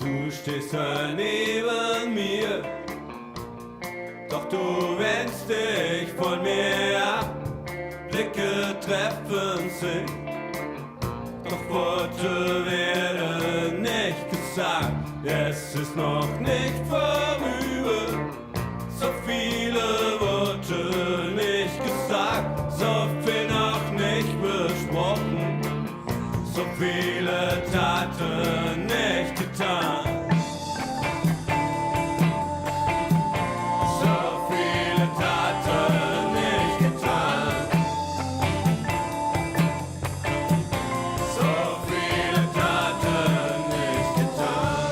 Du stehst neben mir, doch du wendest dich von mir ab. Blicke treffen sich, doch Worte werden nicht gesagt. Es ist noch nicht vorüber, so viele Worte nicht gesagt, so viel noch nicht besprochen, so viele Taten nicht getan. So viele Taten nicht getan. So viele Taten nicht getan.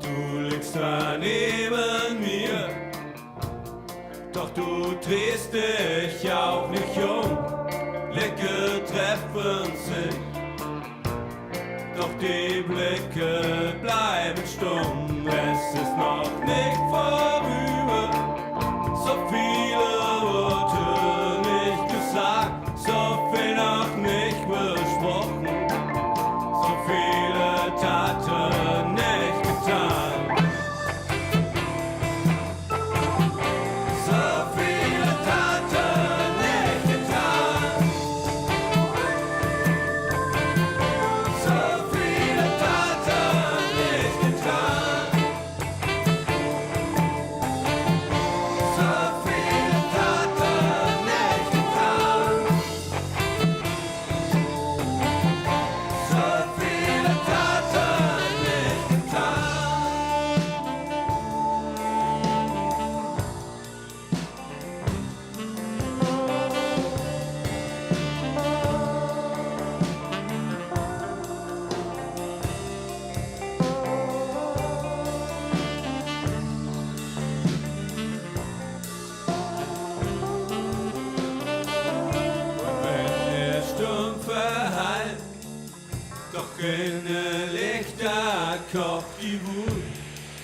Du liegst da neben mir, doch du drehst dich auch nicht um. Blicke treffen sich, doch die Blicke bleiben stumm. Es ist noch nicht vorüber, so viele Worte nicht gesagt, so viel noch nicht besprochen, so viele Taten nicht getan. So viele Taten nicht getan. So viele Taten nicht getan. So viele Taten nicht getan. So viele Taten nicht getan. Wenn der Sturm verhallt, doch innerlich da kocht die Wut.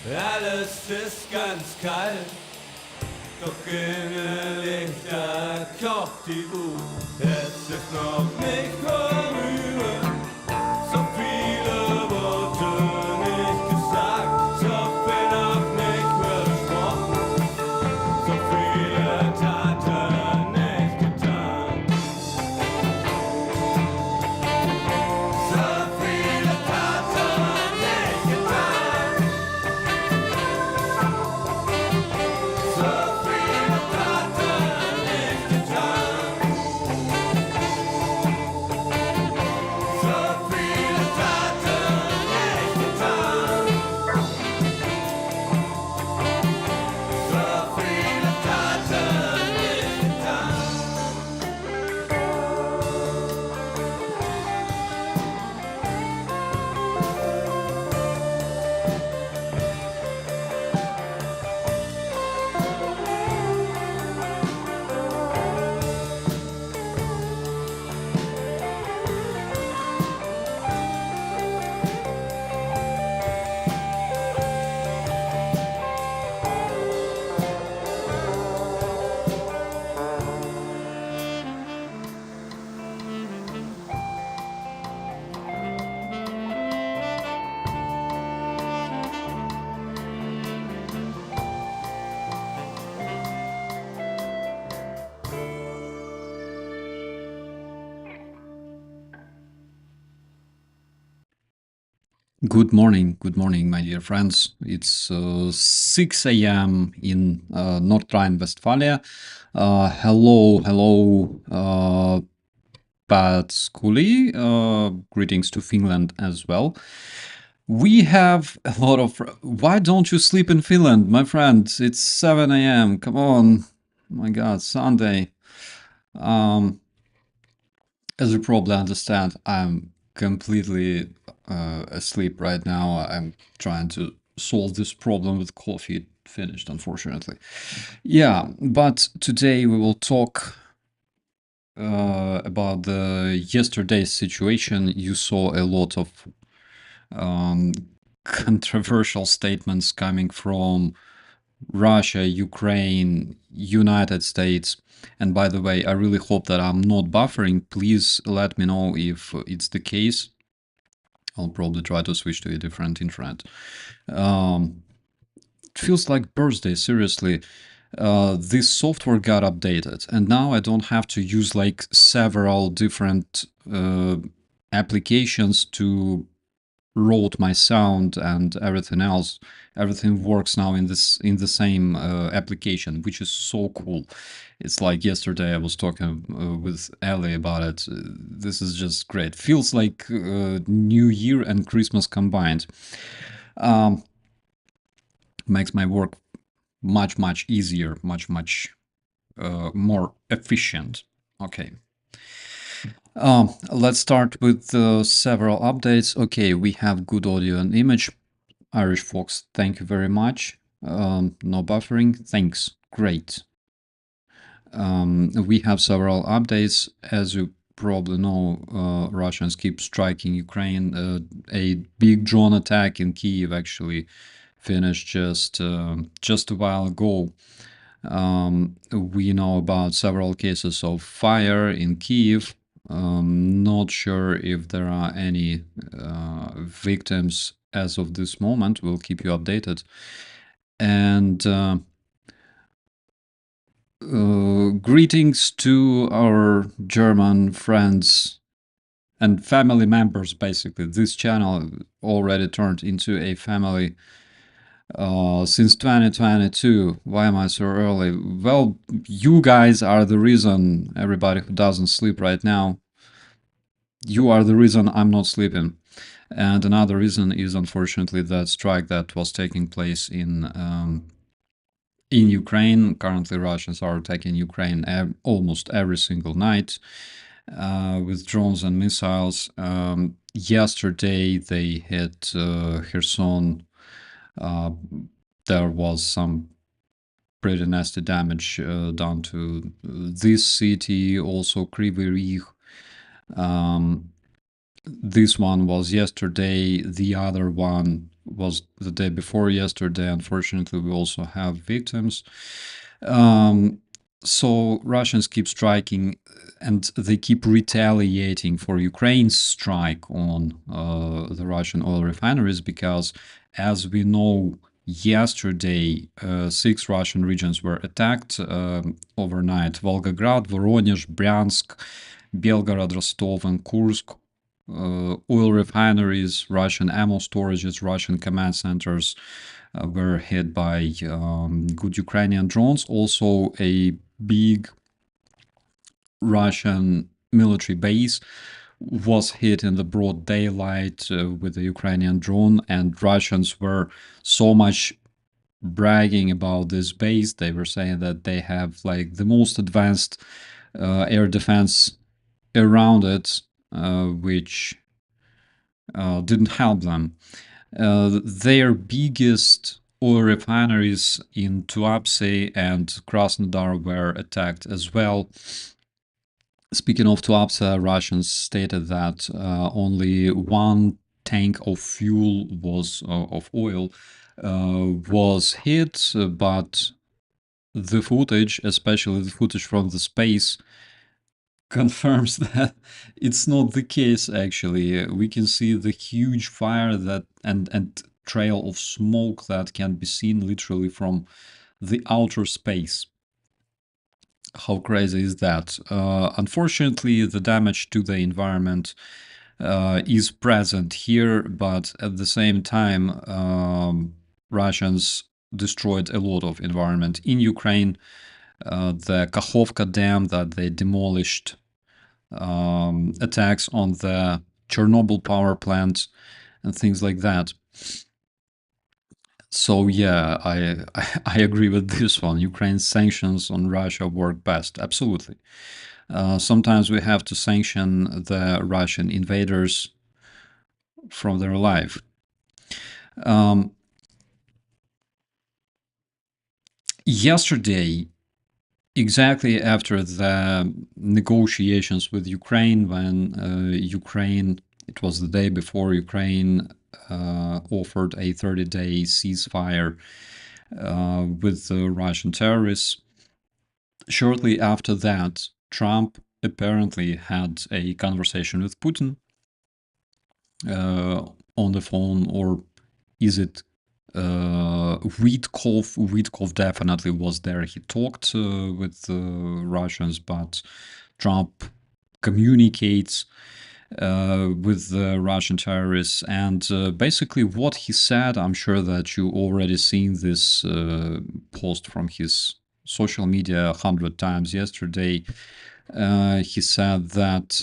Alles ist ganz kalt, doch innerlich da kocht die Wut. Es ist noch nicht vorüber, so viele Worte nicht gesagt, so viel noch nicht besprochen, so viele Taten nicht getan. So viele Taten nicht getan. So viele Taten nicht getan. So viele Taten nicht getan. So viele Taten nicht getan. Good morning, my dear friends. It's 6 a.m. in North Rhine-Westphalia. Hello, Pat Scully. Greetings to Finland as well. We have a lot of... Why don't you sleep in Finland, my friend? It's 7 a.m. Come on. My God, Sunday. As you probably understand, I'm completely asleep right now. I'm trying to solve this problem with coffee. It finished, unfortunately. Yeah, but today we will talk about the yesterday's situation. You saw a lot of controversial statements coming from Russia, Ukraine, United States. And by the way, I really hope that I'm not buffering. Please let me know if it's the case. I'll probably try to switch to a different internet. It feels like birthday, seriously. This software got updated, and now I don't have to use like several different applications to route my sound and everything else. Everything works now in the same application, which is so cool. It's like yesterday I was talking with Ellie about it. This is just great. Feels like New Year and Christmas combined. Makes my work much easier, much more efficient. Okay. Let's start with several updates. Okay, we have good audio and image. Irish Fox, thank you very much. No buffering, thanks. Great. We have several updates. As you probably know, Russians keep striking Ukraine. A big drone attack in Kyiv actually finished just a while ago. We know about several cases of fire in Kyiv. Not sure if there are any victims as of this moment. We'll keep you updated. And greetings to our German friends and family members, basically. This channel already turned into a family since 2022. Why am I so early? Well, you guys are the reason, everybody who doesn't sleep right now. You are the reason I'm not sleeping. And another reason is, unfortunately, that strike that was taking place in Ukraine. Currently, Russians are attacking Ukraine almost every single night with drones and missiles. Yesterday, they hit Kherson. There was some pretty nasty damage done to this city, also Kryvyi Rih. This one was yesterday, the other one was the day before yesterday. Unfortunately, we also have victims. So Russians keep striking and they keep retaliating for Ukraine's strike on the Russian oil refineries because, as we know, yesterday 6 Russian regions were attacked overnight: Volgograd, Voronezh, Bryansk, Belgorod, Rostov, and Kursk. Oil refineries, Russian ammo storages, Russian command centers were hit by good Ukrainian drones. Also, a big Russian military base was hit in the broad daylight with a Ukrainian drone, and Russians were so much bragging about this base. They were saying that they have like the most advanced air defense around it, which didn't help them. Their biggest oil refineries in Tuapse and Krasnodar were attacked as well. Speaking of Tuapse, Russians stated that only 1 tank of fuel of oil was hit, but the footage, especially the footage from the space, confirms that it's not the case. Actually, we can see the huge fire that and trail of smoke that can be seen literally from the outer space. How crazy is that? Unfortunately, the damage to the environment is present here, but at the same time, Russians destroyed a lot of environment in Ukraine. The Kakhovka dam that they demolished, attacks on the Chernobyl power plant, and things like that. So yeah, I agree with this one. Ukraine's sanctions on Russia work best. Absolutely. Sometimes we have to sanction the Russian invaders from their life. Yesterday, exactly after the negotiations with Ukraine, when Ukraine It was the day before Ukraine offered a 30-day ceasefire with the Russian terrorists. Shortly after that, Trump apparently had a conversation with Putin on the phone, or is it Wheatkov? Wheatkov definitely was there. He talked with the Russians, but Trump communicates with the Russian terrorists. And basically what he said, I'm sure that you already seen this post from his social media 100 times yesterday. He said that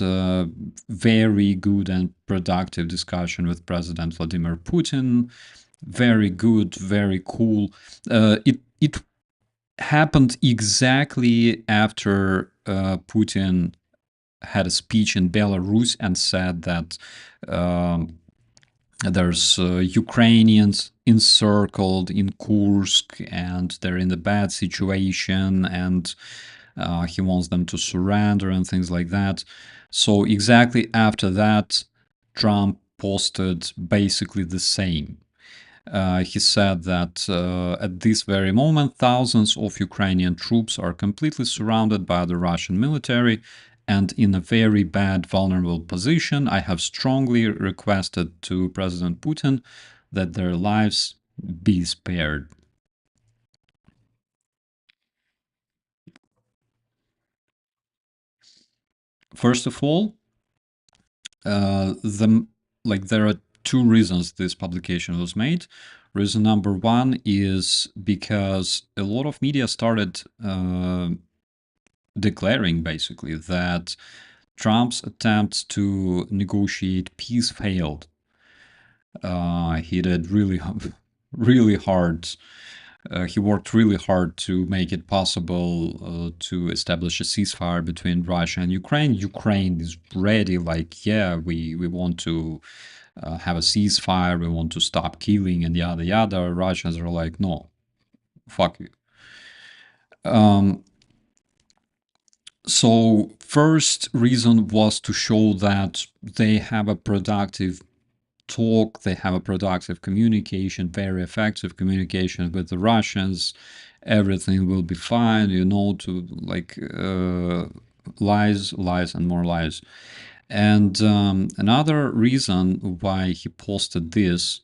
very good and productive discussion with President Vladimir Putin. Very good, very cool. It happened exactly after Putin had a speech in Belarus and said that there's Ukrainians encircled in Kursk and they're in a bad situation, and he wants them to surrender and things like that. So exactly after that, Trump posted basically the same. He said that at this very moment, thousands of Ukrainian troops are completely surrounded by the Russian military and in a very bad, vulnerable position. I have strongly requested to President Putin that their lives be spared. First of all, there are two reasons this publication was made. Reason number one is because a lot of media started declaring basically that Trump's attempts to negotiate peace failed. He did really, really hard. He worked really hard to make it possible to establish a ceasefire between Russia and Ukraine. Ukraine is ready, like, yeah, we want to have a ceasefire, we want to stop killing and yada yada. Russians are like, no, fuck you. So first reason was to show that they have a productive talk, they have a productive communication, very effective communication with the Russians. Everything will be fine, to like lies, lies, and more lies. And another reason why he posted this,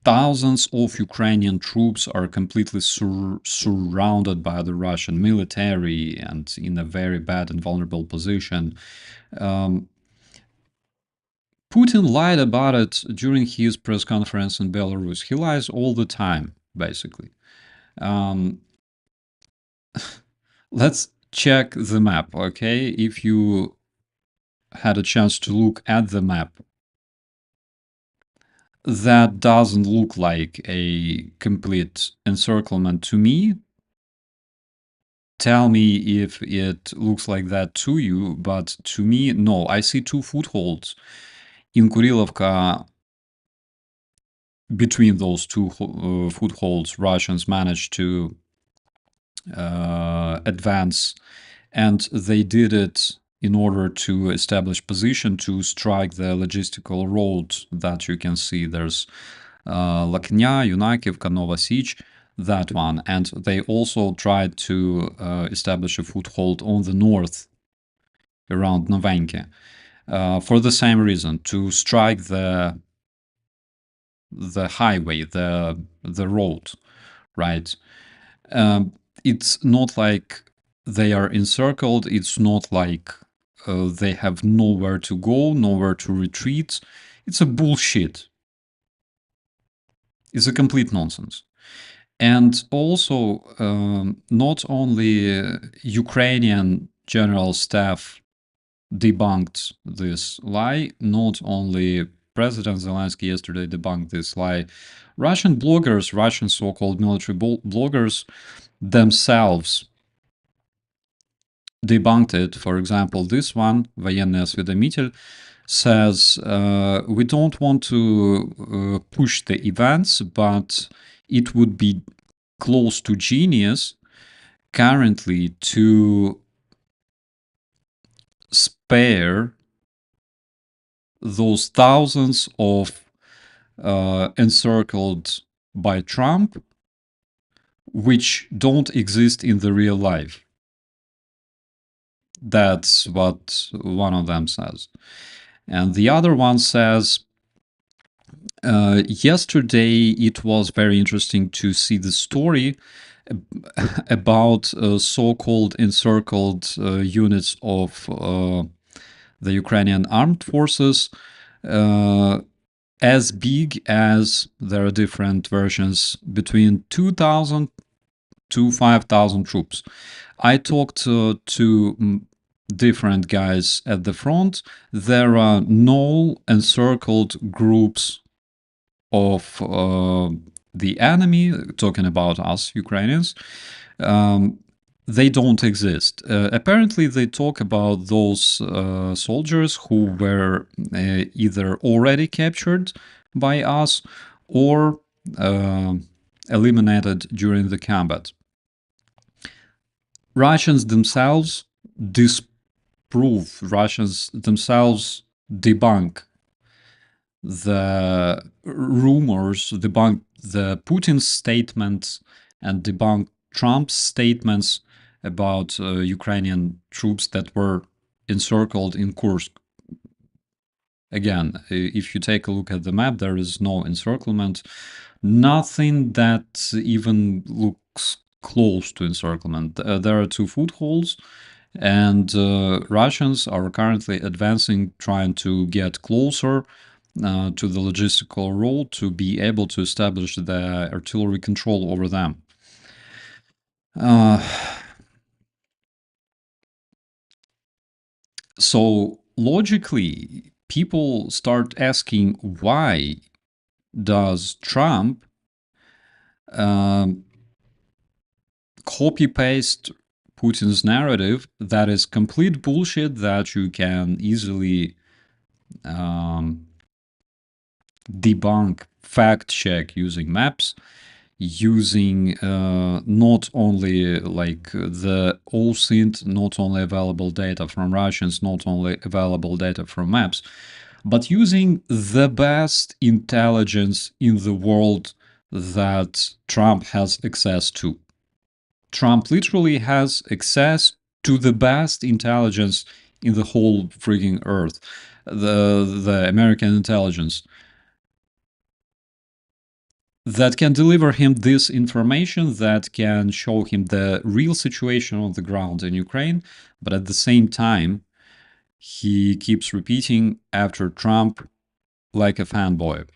thousands of Ukrainian troops are completely surrounded by the Russian military and in a very bad and vulnerable position. Putin lied about it during his press conference in Belarus. He lies all the time, basically. Let's check the map, okay? If you had a chance to look at the map, that doesn't look like a complete encirclement to me. Tell me if it looks like that to you, but to me, no. I see two footholds in Kurilovka. Between those two footholds, Russians managed to advance, and they did it in order to establish position to strike the logistical road that you can see. There's Laknya, Yunakivka, Nova Sich, that one. And they also tried to establish a foothold on the north around Novenki for the same reason, to strike the highway, the road, right? It's not like they are encircled. It's not like they have nowhere to go, nowhere to retreat. It's a bullshit. It's a complete nonsense. And also, not only Ukrainian general staff debunked this lie, not only President Zelensky yesterday debunked this lie, Russian bloggers, Russian so-called military bloggers themselves debunked it. For example, this one, Военный осведомитель, says, we don't want to push the events, but it would be close to genius currently to spare those thousands of encircled by Trump, which don't exist in the real life. That's what one of them says. And the other one says, yesterday it was very interesting to see the story about so-called encircled units of the Ukrainian armed forces, as big as, there are different versions, between 2,000 to 5,000 troops. I talked to different guys at the front. There are no encircled groups of the enemy, talking about us Ukrainians. They don't exist. Apparently, they talk about those soldiers who were either already captured by us or eliminated during the combat. Russians themselves disprove, Russians themselves debunk the rumors, debunk the Putin statements, and debunk Trump's statements about Ukrainian troops that were encircled in Kursk. Again, if you take a look at the map, there is no encirclement, nothing that even looks close to encirclement. There are two footholds, and Russians are currently advancing, trying to get closer to the logistical road to be able to establish the artillery control over them. So logically, people start asking, why does Trump copy-paste Putin's narrative that is complete bullshit that you can easily debunk, fact-check using maps, using not only like the OSINT, not only available data from Russians, not only available data from maps, but using the best intelligence in the world that Trump has access to. Trump literally has access to the best intelligence in the whole freaking earth, the American intelligence, that can deliver him this information, that can show him the real situation on the ground in Ukraine, but at the same time, he keeps repeating after Trump like a fanboy.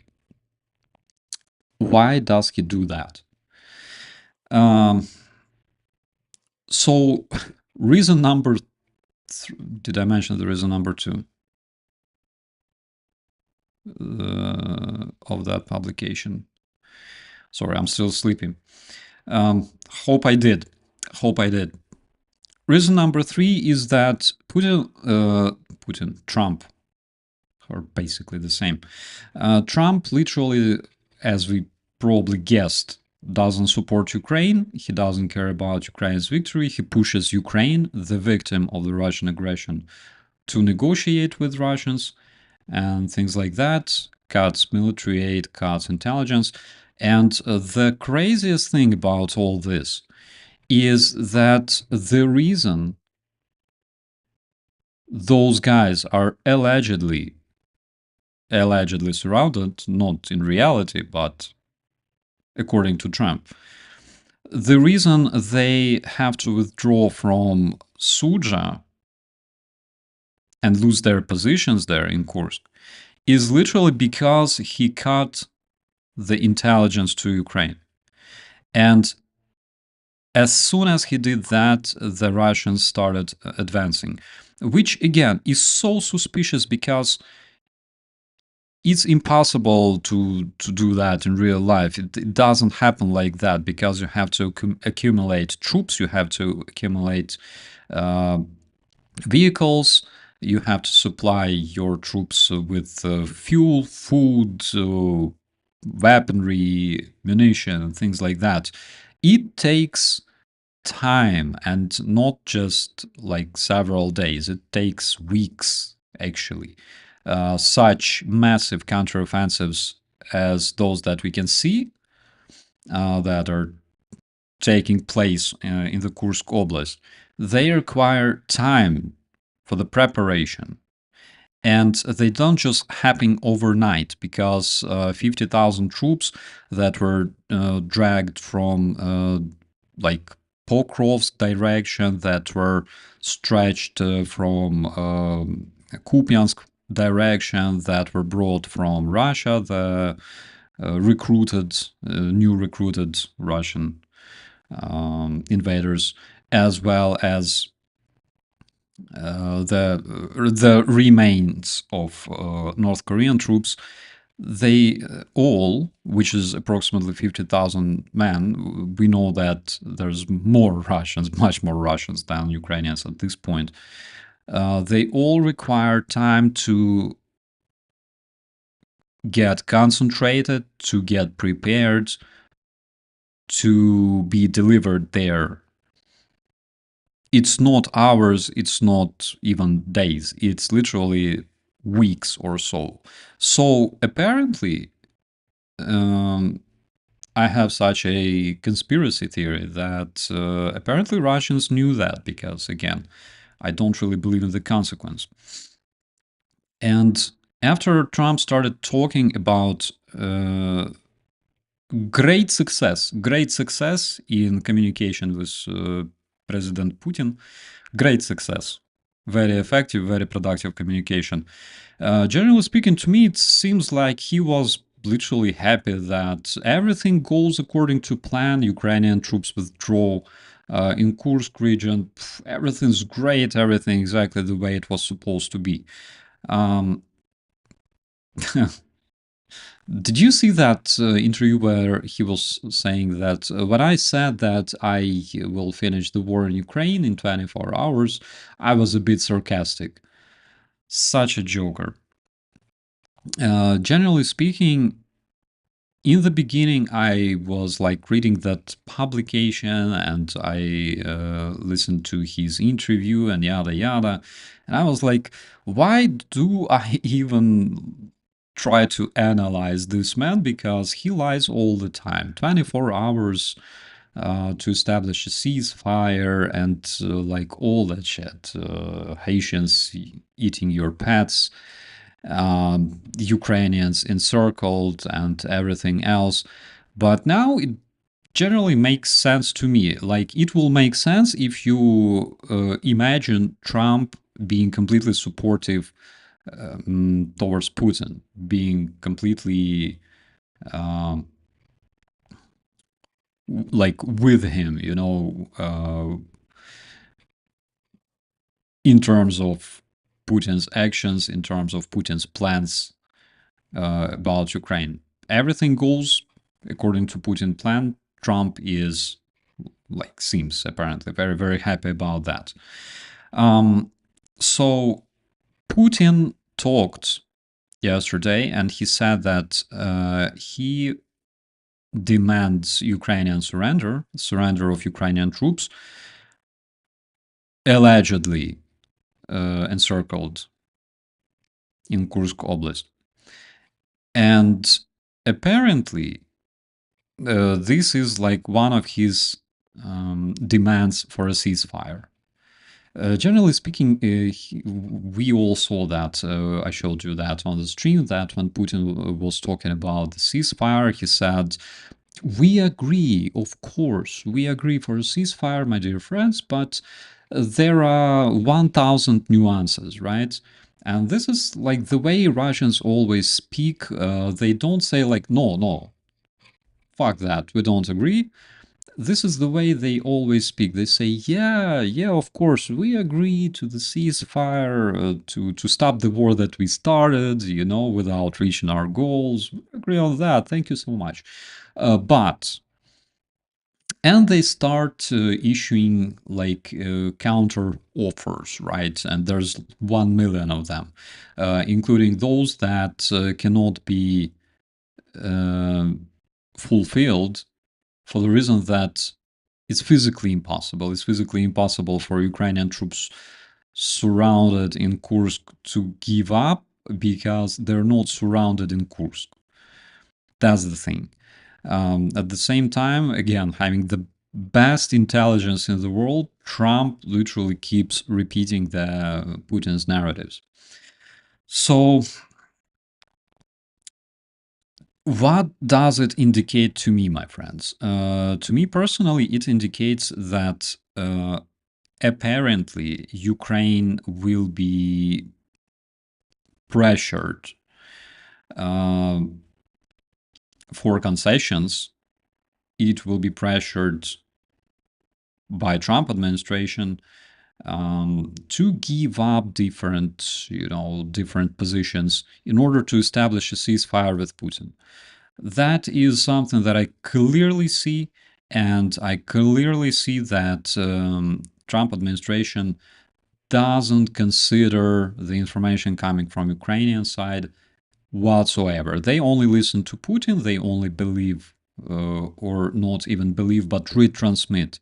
Why does he do that? So, reason number did I mention the reason number 2 of that publication? Sorry, I'm still sleeping. Hope I did. Reason number 3 is that Trump are basically the same. Trump literally, as we probably guessed, doesn't support Ukraine. He doesn't care about Ukraine's victory. He pushes Ukraine, the victim of the Russian aggression, to negotiate with Russians and things like that, cuts military aid, cuts intelligence. And the craziest thing about all this is that the reason those guys are allegedly surrounded, not in reality, but according to Trump, the reason they have to withdraw from Suja and lose their positions there in Kursk is literally because he cut the intelligence to Ukraine. And as soon as he did that, the Russians started advancing, which again is so suspicious because it's impossible to do that in real life. It doesn't happen like that because you have to accumulate troops, you have to accumulate vehicles, you have to supply your troops with fuel, food, weaponry, munition, and things like that. It takes time, and not just like several days, it takes weeks actually. such massive counteroffensives as those that we can see that are taking place in the Kursk Oblast, they require time for the preparation. And they don't just happen overnight, because 50,000 troops that were dragged from like Pokrovsk direction, that were stretched from Kupiansk direction, that were brought from Russia, the new recruited Russian invaders, as well as the remains of North Korean troops, they all, which is approximately 50,000 men, we know that there's more Russians, much more Russians than Ukrainians at this point. They all require time to get concentrated, to get prepared, to be delivered there. It's not hours, it's not even days, it's literally weeks or so. So apparently, I have such a conspiracy theory that apparently Russians knew that, because again, I don't really believe in the consequence. And after Trump started talking about great success in communication with President Putin, great success, very effective, very productive communication. Generally speaking, to me, it seems like he was literally happy that everything goes according to plan. Ukrainian troops withdraw in Kursk region. Everything's great, everything exactly the way it was supposed to be. Did you see that interview where he was saying that when I said that I will finish the war in Ukraine in 24 hours, I was a bit sarcastic? Such a joker. Generally speaking, in the beginning, I was like reading that publication and I listened to his interview and yada yada. And I was like, why do I even try to analyze this man? Because he lies all the time. 24 hours to establish a ceasefire and like all that shit. Haitians eating your pets. Ukrainians encircled and everything else. But now it generally makes sense to me. Like, it will make sense if you imagine Trump being completely supportive towards Putin, being completely like with him, in terms of Putin's actions, in terms of Putin's plans about Ukraine. Everything goes according to Putin's plan. Trump is, like, seems apparently very, very happy about that. So Putin talked yesterday, and he said that he demands Ukrainian surrender of Ukrainian troops, allegedly encircled in Kursk Oblast. And apparently, this is like one of his demands for a ceasefire. Generally speaking, we all saw that. I showed you that on the stream, that when Putin was talking about the ceasefire, he said, we agree, of course, we agree for a ceasefire, my dear friends, but there are 1,000 nuances, right? And this is like the way Russians always speak. They don't say like, no, fuck that, we don't agree. This is the way they always speak. They say, yeah, of course, we agree to the ceasefire, to stop the war that we started, without reaching our goals. We agree on that. Thank you so much. And they start issuing like counter offers, right? And there's 1 million of them, including those that cannot be fulfilled for the reason that it's physically impossible. It's physically impossible for Ukrainian troops surrounded in Kursk to give up because they're not surrounded in Kursk. That's the thing. At the same time, again, having the best intelligence in the world, Trump literally keeps repeating the Putin's narratives. So what does it indicate to me, my friends? To me personally, it indicates that apparently Ukraine will be pressured for concessions. It will be pressured by Trump administration to give up different positions in order to establish a ceasefire with Putin. That is something that I clearly see, and I clearly see that Trump administration doesn't consider the information coming from Ukrainian side whatsoever. They only listen to Putin. They only believe, or not even believe, but retransmit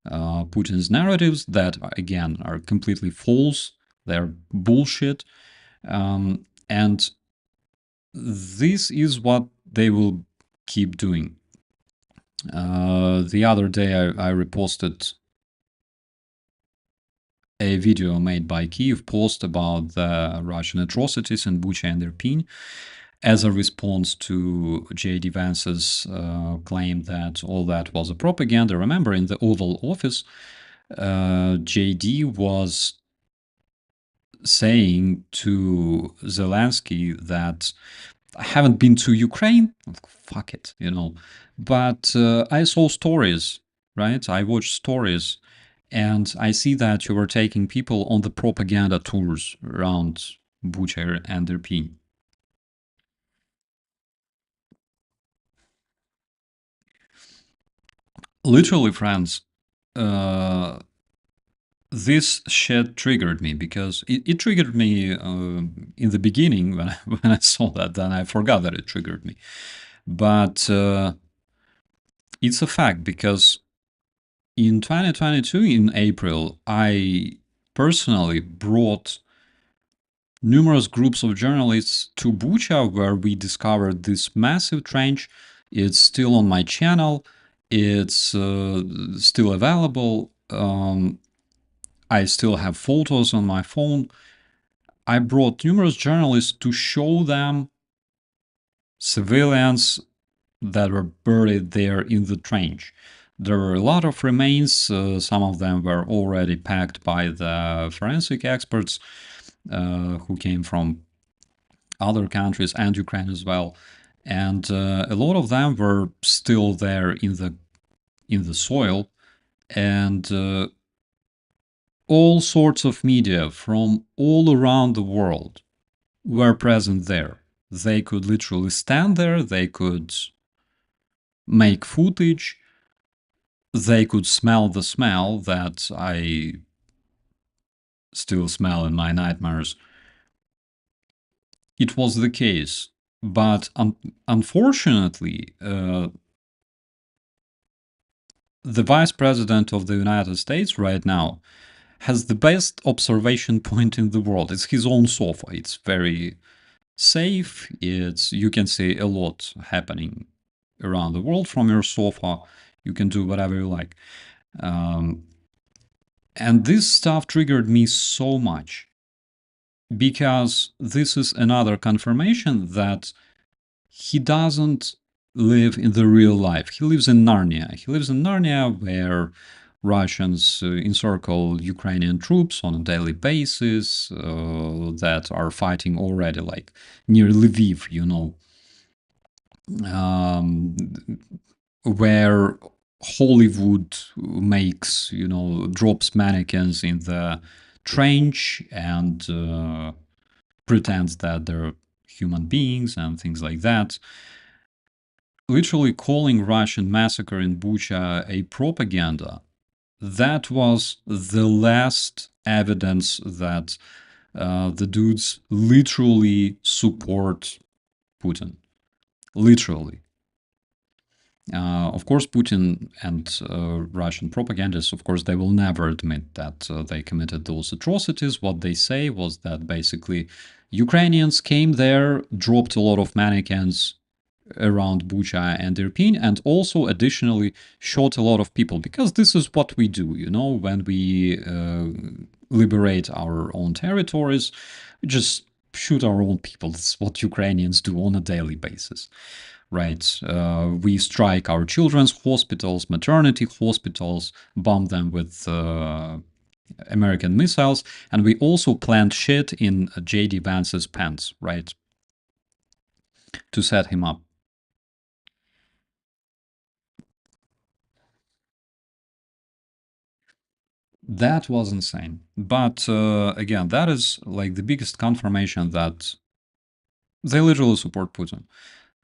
Putin's narratives that, again, are completely false. They're bullshit. And this is what they will keep doing. The other day, I reposted a video made by Kyiv Post about the Russian atrocities in Bucha and Irpin as a response to J.D. Vance's claim that all that was a propaganda. Remember, in the Oval Office, J.D. was saying to Zelensky that I haven't been to Ukraine. Fuck it, But I saw stories, right? I watched stories, and I see that you were taking people on the propaganda tours around Bucha and Irpin. Literally, friends, this shit triggered me because it triggered me in the beginning when when I saw that. Then I forgot that it triggered me. But it's a fact because in 2022, in April, I personally brought numerous groups of journalists to Bucha, where we discovered this massive trench. It's still on my channel. It's still available. I still have photos on my phone. I brought numerous journalists to show them civilians that were buried there in the trench. There were a lot of remains. Some of them were already packed by the forensic experts who came from other countries and Ukraine as well. And a lot of them were still there in the soil. And all sorts of media from all around the world were present there. They could literally stand there, they could make footage, they could smell the smell that I still smell in my nightmares. It was the case. But unfortunately, the Vice President of the United States right now has the best observation point in the world. It's his own sofa. It's very safe. You can see a lot happening around the world from your sofa. You can do whatever you like. And this stuff triggered me so much because this is another confirmation that he doesn't live in the real life. He lives in Narnia. He lives in Narnia, where Russians encircle Ukrainian troops on a daily basis that are fighting already, like near Lviv, where Hollywood makes, drops mannequins in the trench and pretends that they're human beings and things like that. Literally calling Russian massacre in Bucha a propaganda, that was the last evidence that the dudes literally support Putin. Literally. Of course, Putin and Russian propagandists, of course, they will never admit that they committed those atrocities. What they say was that basically Ukrainians came there, dropped a lot of mannequins around Bucha and Irpin, and also additionally shot a lot of people, because this is what we do, when we liberate our own territories, we just shoot our own people. That's what Ukrainians do on a daily basis, right? We strike our children's hospitals, maternity hospitals, bomb them with American missiles, and we also plant shit in J.D. Vance's pants, right, to set him up. That was insane. But again, that is like the biggest confirmation that they literally support Putin.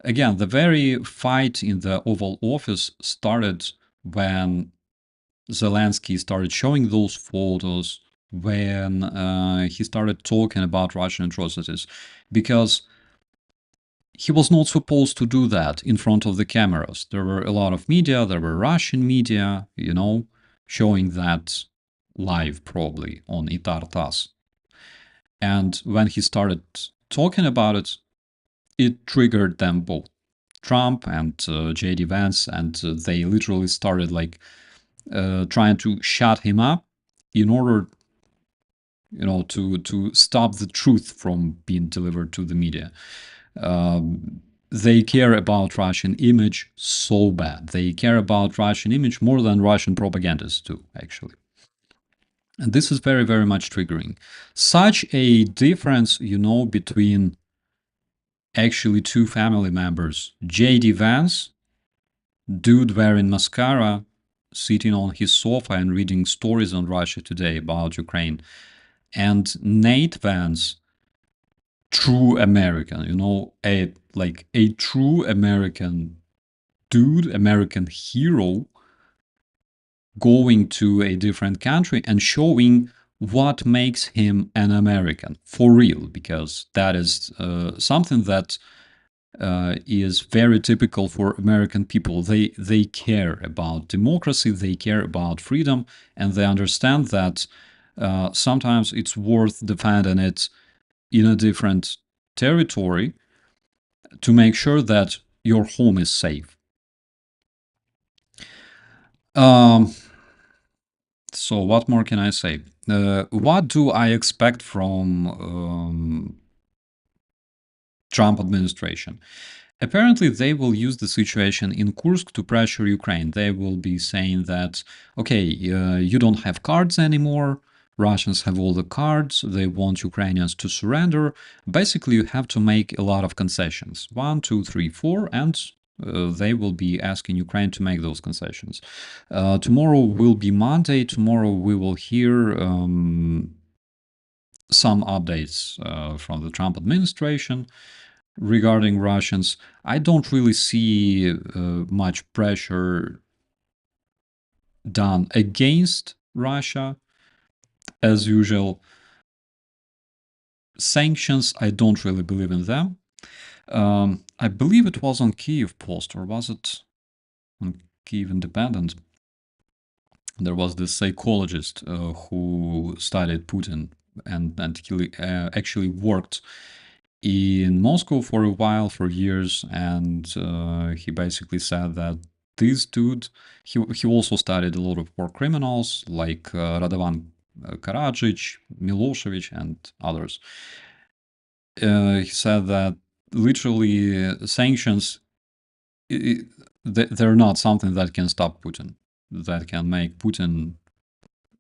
Again, the very fight in the Oval Office started when Zelensky started showing those photos, when he started talking about Russian atrocities, because he was not supposed to do that in front of the cameras. There were a lot of media, there were Russian media, showing that live probably on Itartas. And when he started talking about it, it triggered them both, Trump and J.D. Vance, and they literally started like trying to shut him up in order, to stop the truth from being delivered to the media. They care about Russian image so bad. They care about Russian image more than Russian propagandists do, actually. And this is very, very much triggering. Such a difference, between actually two family members. J.D. Vance, dude wearing mascara, sitting on his sofa and reading stories on Russia Today about Ukraine. And Nate Vance, true American, a true American dude, American hero, going to a different country and showing what makes him an American for real, because that is something that is very typical for American people. They care about democracy, they care about freedom, and they understand that sometimes it's worth defending it in a different territory to make sure that your home is safe. So what more can I say? What do I expect from Trump administration? Apparently, they will use the situation in Kursk to pressure Ukraine. They will be saying that, okay, you don't have cards anymore. Russians have all the cards. They want Ukrainians to surrender. Basically, you have to make a lot of concessions. 1, 2, 3, 4, and they will be asking Ukraine to make those concessions. Tomorrow will be Monday. Tomorrow we will hear some updates from the Trump administration regarding Russians. I don't really see much pressure done against Russia. As usual, sanctions, I don't really believe in them. I believe it was on Kyiv Post, or was it on Kyiv Independent? There was this psychologist who studied Putin, and he actually worked in Moscow for a while, for years, and he basically said that this dude, he also studied a lot of war criminals like Radovan Karadzic, Milosevic, and others. He said that literally sanctions, they're not something that can stop Putin, that can make Putin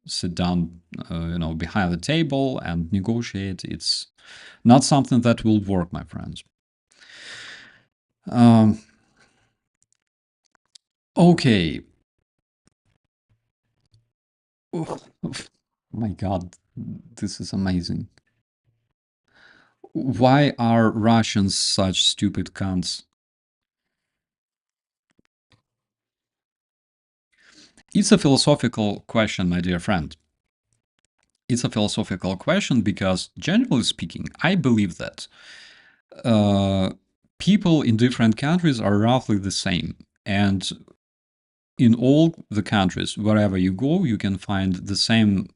sit down, behind the table and negotiate. It's not something that will work, my friends. Okay. Oh my God, this is amazing. Why are Russians such stupid cunts? It's a philosophical question, my dear friend. It's a philosophical question because, generally speaking, I believe that people in different countries are roughly the same. And in all the countries, wherever you go, you can find the same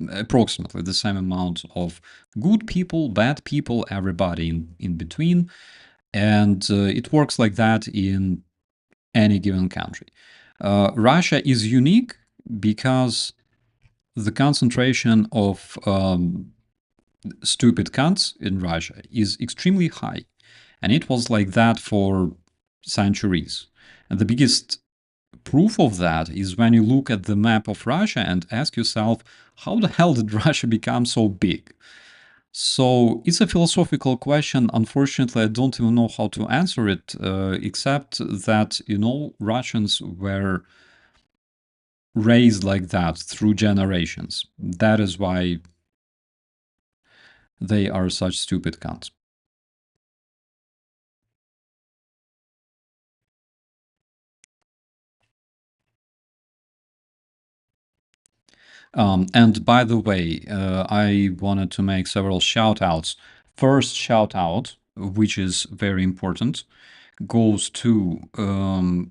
approximately the same amount of good people, bad people, everybody in between. And it works like that in any given country. Russia is unique because the concentration of stupid cunts in Russia is extremely high. And it was like that for centuries. And the biggest proof of that is when you look at the map of Russia and ask yourself, how the hell did Russia become so big? So it's a philosophical question. Unfortunately, I don't even know how to answer it, except that, Russians were raised like that through generations. That is why they are such stupid cunts. And by the way, I wanted to make several shout outs. First shout out, which is very important, goes to oh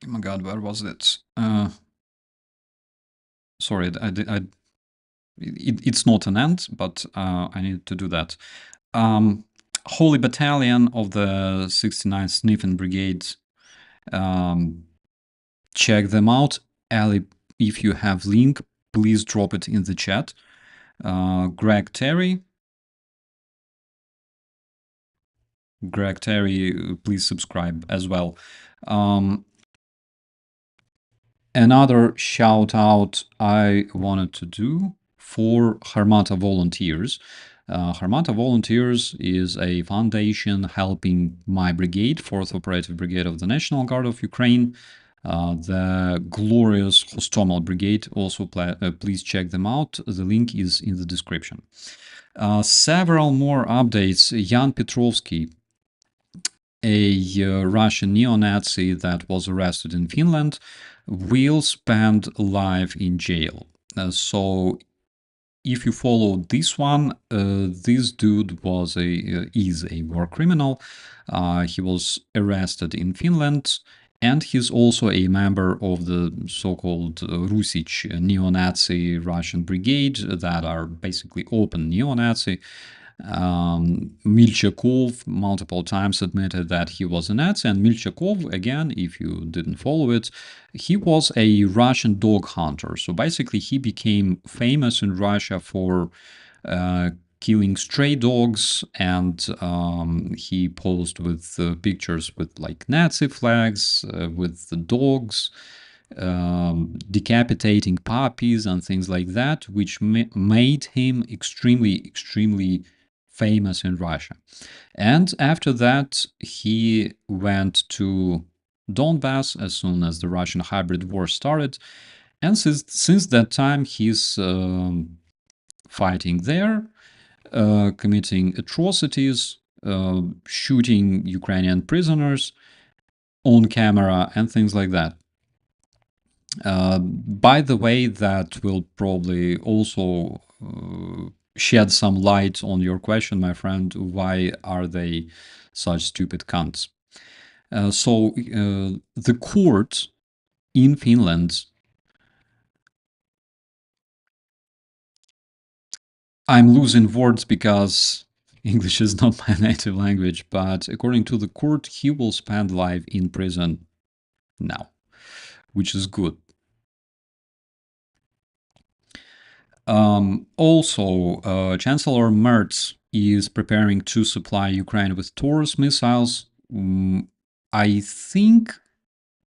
my god, where was it? Sorry, it's not an end, but I need to do that. Holy Battalion of the 69th Sniffing Brigade. Check them out. Ali, if you have link, please drop it in the chat. Greg Terry, please subscribe as well. Another shout out I wanted to do for HARMATA Volunteers. HARMATA Volunteers is a foundation helping my brigade, 4th Operative Brigade of the National Guard of Ukraine, the glorious HOSTOMEL Brigade. Also, please check them out. The link is in the description. Several more updates. Jan Petrovsky, a Russian neo-Nazi that was arrested in Finland, will spend life in jail. So if you follow this one, this dude is a war criminal. He was arrested in Finland, and he's also a member of the so-called Rusich neo-Nazi Russian brigade that are basically open neo-Nazi. Milchakov multiple times admitted that he was a Nazi, and Milchakov, again, if you didn't follow it, he was a Russian dog hunter. So basically, he became famous in Russia for killing stray dogs, and he posed with pictures with like Nazi flags, with the dogs, decapitating puppies and things like that, which made him extremely famous in Russia. And after that, he went to Donbas as soon as the Russian hybrid war started. And since that time, he's fighting there, committing atrocities, shooting Ukrainian prisoners on camera, and things like that. By the way, that will probably also shed some light on your question, my friend. Why are they such stupid cunts? So the court in Finland, I'm losing words because English is not my native language, but according to the court, he will spend life in prison now, which is good. Also, Chancellor Merz is preparing to supply Ukraine with Taurus missiles. I think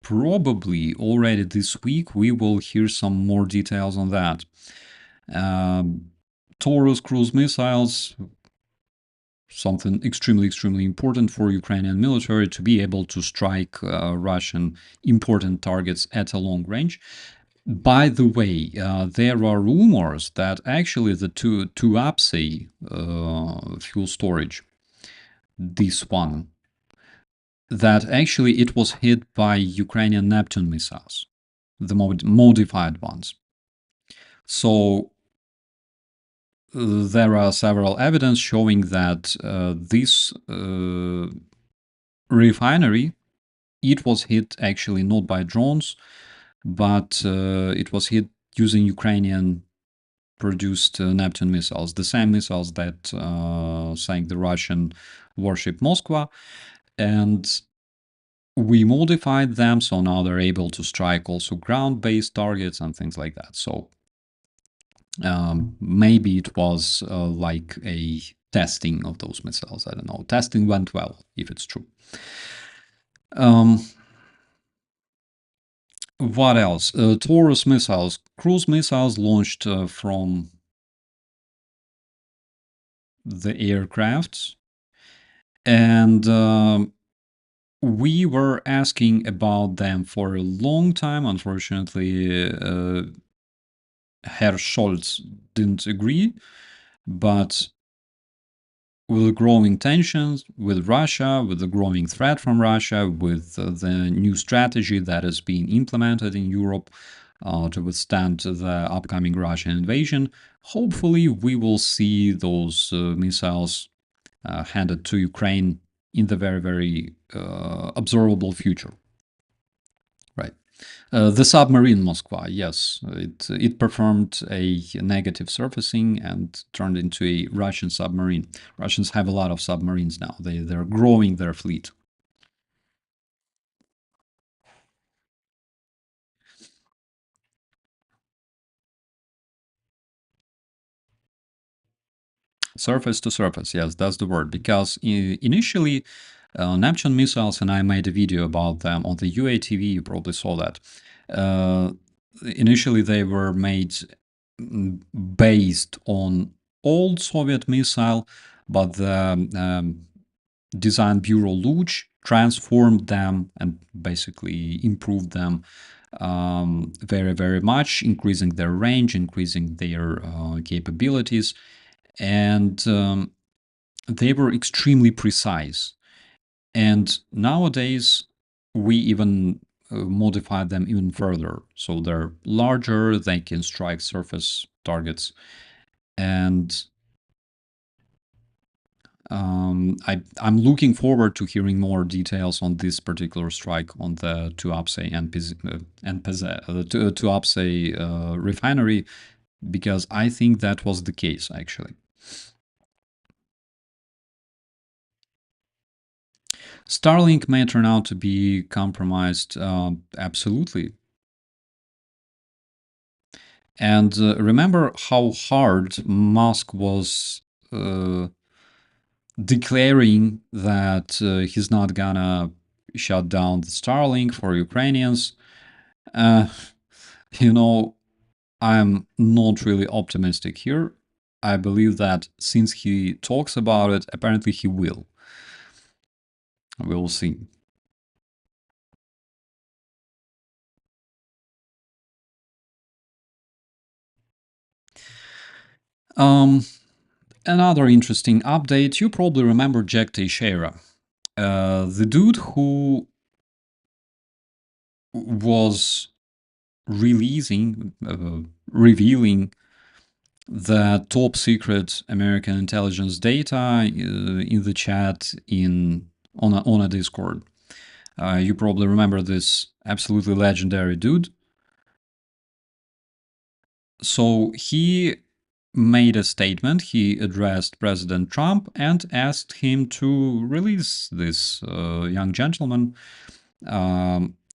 probably already this week we will hear some more details on that. Taurus cruise missiles, something extremely important for Ukrainian military to be able to strike Russian important targets at a long range. By the way, there are rumors that actually the Tuapse fuel storage, this one, that actually it was hit by Ukrainian Neptune missiles, the modified ones. So there are several evidence showing that this refinery, it was hit actually not by drones, but it was hit using Ukrainian produced Neptune missiles, the same missiles that sank the Russian warship Moskva. And we modified them, so now they're able to strike also ground-based targets and things like that. So maybe it was like a testing of those missiles. I don't know. Testing went well, if it's true. What else? Taurus missiles, cruise missiles launched from the aircrafts. And we were asking about them for a long time. Unfortunately, Herr Scholz didn't agree. But with the growing tensions with Russia, with the growing threat from Russia, with the new strategy that is being implemented in Europe to withstand the upcoming Russian invasion, hopefully we will see those missiles handed to Ukraine in the very, very observable future. Right. The submarine Moskva, yes, it performed a negative surfacing and turned into a Russian submarine. Russians have a lot of submarines now. They're growing their fleet. Surface to surface, yes, that's the word. Because initially, Neptune missiles, and I made a video about them on the UATV, you probably saw that. Initially, they were made based on old Soviet missile, but the design bureau Luch transformed them and basically improved them very, very much, increasing their range, increasing their capabilities. And they were extremely precise. And nowadays, we even modified them even further. So they're larger, they can strike surface targets. And I'm looking forward to hearing more details on this particular strike on the Tuapse and Tuapse refinery, because I think that was the case, actually. Starlink may turn out to be compromised, absolutely. And remember how hard Musk was declaring that he's not gonna shut down the Starlink for Ukrainians. You know, I'm not really optimistic here. I believe that since he talks about it, apparently he will. We'll see. Another interesting update. You probably remember Jack Teixeira, the dude who was revealing the top secret American intelligence data in the chat on a Discord. You probably remember this absolutely legendary dude. So he made a statement. He addressed President Trump and asked him to release this young gentleman.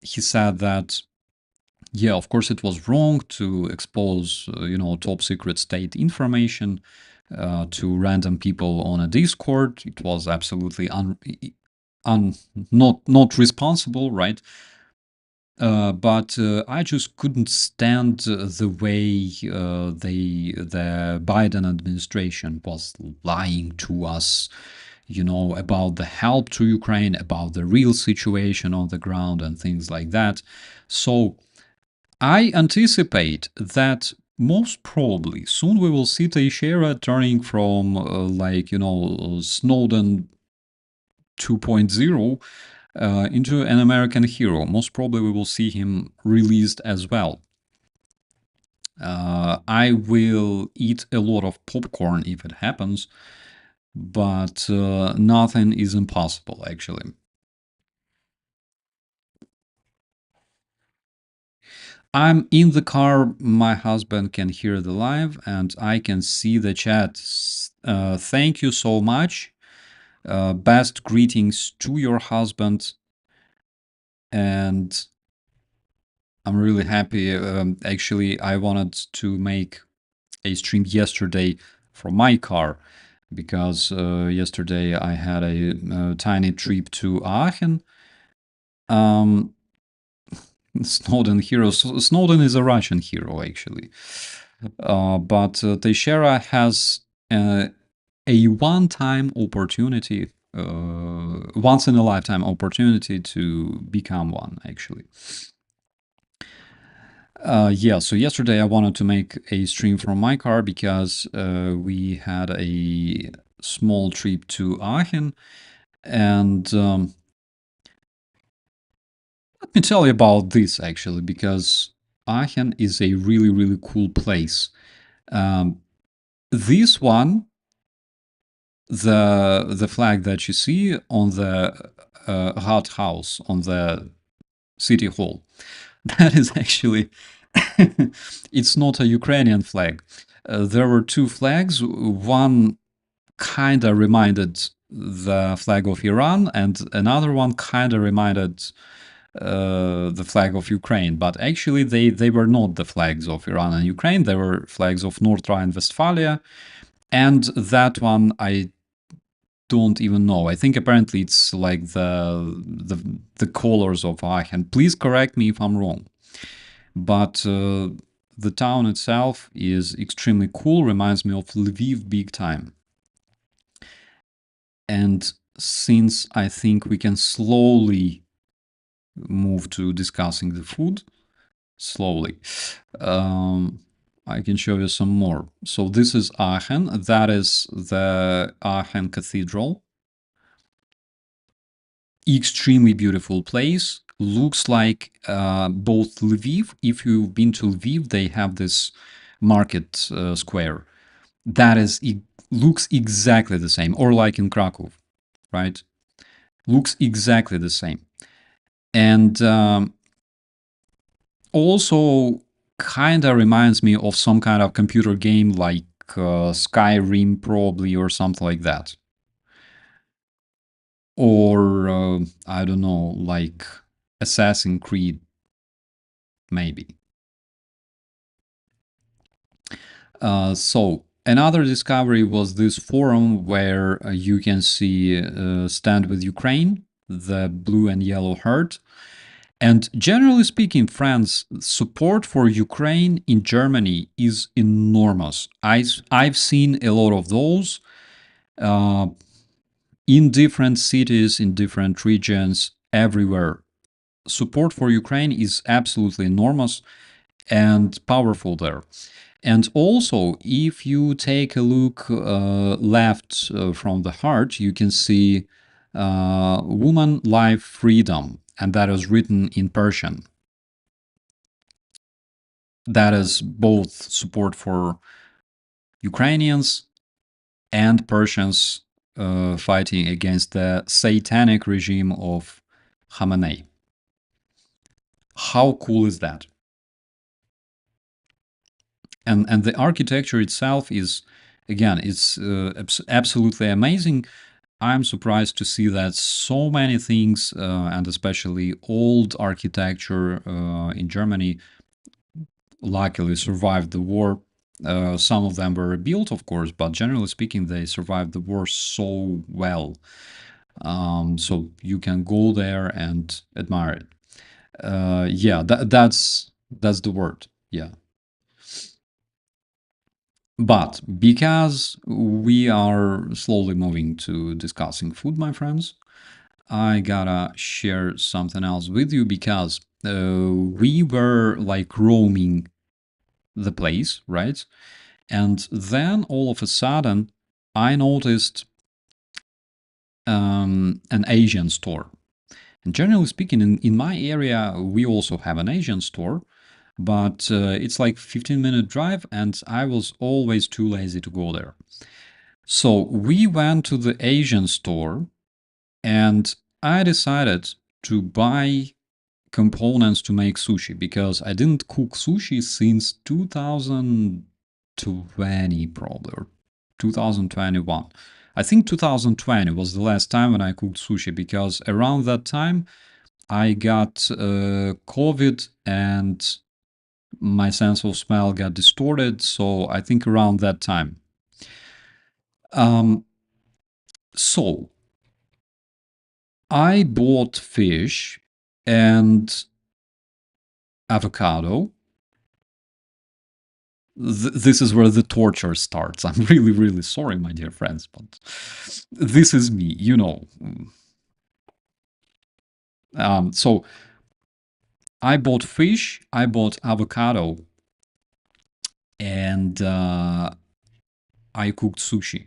He said that, yeah, of course it was wrong to expose, top secret state information to random people on a Discord. It was absolutely not responsible, right? But I just couldn't stand the way the Biden administration was lying to us, about the help to Ukraine, about the real situation on the ground and things like that. So I anticipate that most probably soon we will see Teixeira turning from Snowden 2.0 into an American hero. Most probably we will see him released as well. I will eat a lot of popcorn if it happens, but nothing is impossible, actually. I'm in the car. My husband can hear the live, and I can see the chat. Thank you so much. Best greetings to your husband, and I'm really happy. Actually, I wanted to make a stream yesterday from my car because yesterday I had a tiny trip to Aachen. Snowden hero. Snowden is a Russian hero, actually. But Teixeira has a one-time opportunity, once in a lifetime opportunity to become one, actually. Yeah, so yesterday I wanted to make a stream from my car because we had a small trip to Aachen, and let me tell you about this actually, because Aachen is a really, really cool place. This one, the flag that you see on the hot house on the city hall, that is actually it's not a Ukrainian flag. There were two flags. One kinda reminded the flag of Iran, and another one kinda reminded the flag of Ukraine. But actually, they were not the flags of Iran and Ukraine. They were flags of North Rhine-Westphalia, and that one I don't even know. I think apparently it's like the colors of Aachen. Please correct me if I'm wrong. But the town itself is extremely cool. Reminds me of Lviv big time. And since I think we can slowly move to discussing the food, slowly, I can show you some more. So this is Aachen. That is the Aachen Cathedral. Extremely beautiful place. Looks like both Lviv. If you've been to Lviv, they have this market square. That is, it looks exactly the same, or like in Krakow, right? Looks exactly the same. And also kind of reminds me of some kind of computer game like Skyrim, probably, or something like that. Or, I don't know, like Assassin's Creed, maybe. So another discovery was this forum where you can see Stand with Ukraine, the blue and yellow heart. And generally speaking, friends, support for Ukraine in Germany is enormous. I've seen a lot of those uh, in different cities, in different regions, everywhere. Support for Ukraine is absolutely enormous and powerful there. And also, if you take a look left from the heart, you can see Woman, Life, Freedom, and that is written in Persian. That is both support for Ukrainians and Persians fighting against the satanic regime of Khamenei. How cool is that? And the architecture itself is, again, it's absolutely amazing. I'm surprised to see that so many things, and especially old architecture in Germany, luckily survived the war. Some of them were rebuilt, of course, but generally speaking, they survived the war so well. So you can go there and admire it. Yeah, that's the word. Yeah. But because we are slowly moving to discussing food, my friends, I gotta share something else with you because we were like roaming the place, right? And then all of a sudden, I noticed an Asian store. And generally speaking, in my area, we also have an Asian store, but it's like 15-minute drive, and I was always too lazy to go there. So we went to the Asian store, and I decided to buy components to make sushi, because I didn't cook sushi since 2020 probably, or 2021. I think 2020 was the last time when I cooked sushi, because around that time I got COVID and my sense of smell got distorted. So I think around that time. So I bought fish and avocado. This is where the torture starts. I'm really, really sorry, my dear friends, but this is me, you know. So I bought fish, I bought avocado, and I cooked sushi.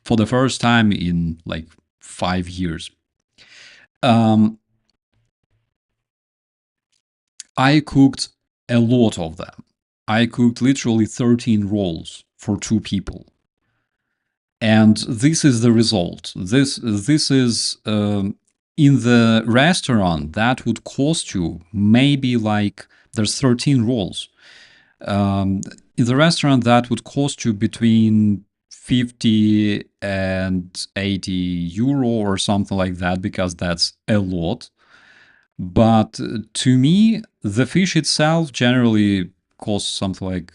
For the first time in like 5 years. I cooked a lot of them. I cooked literally 13 rolls for 2 people. And this is the result. This is in the restaurant that would cost you maybe like, there's 13 rolls. In the restaurant that would cost you between 50 and 80 euro or something like that, because that's a lot. But to me, the fish itself generally costs something like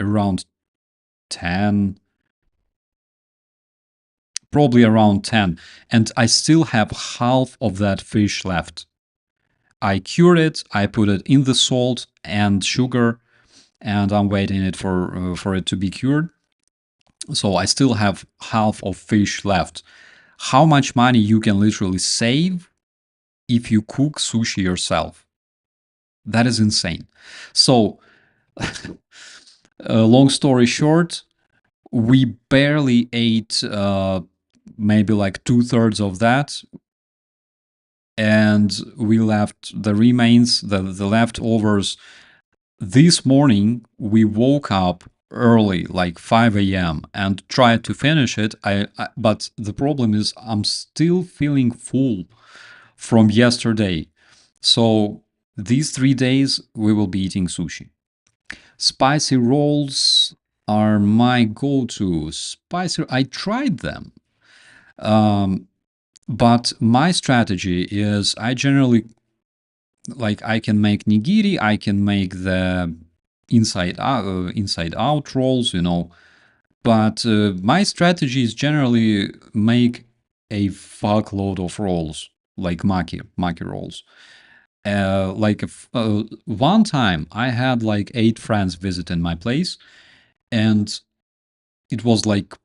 around 10, probably around 10. And I still have half of that fish left. I cured it, I put it in the salt and sugar, and I'm waiting it for it to be cured. So I still have half of fish left. How much money you can literally save if you cook sushi yourself? That is insane. So, long story short, we barely ate maybe like 2/3 of that, and we left the remains, the leftovers. This morning we woke up early, like 5 a.m., and tried to finish it. But the problem is I'm still feeling full from yesterday. So these 3 days we will be eating sushi. Spicy rolls are my go-to. Spicy, I tried them. But my strategy is I generally, like, I can make nigiri, I can make the inside out rolls, you know. But my strategy is generally make a fuckload of rolls, like maki rolls. One time I had like 8 friends visit in my place, and it was like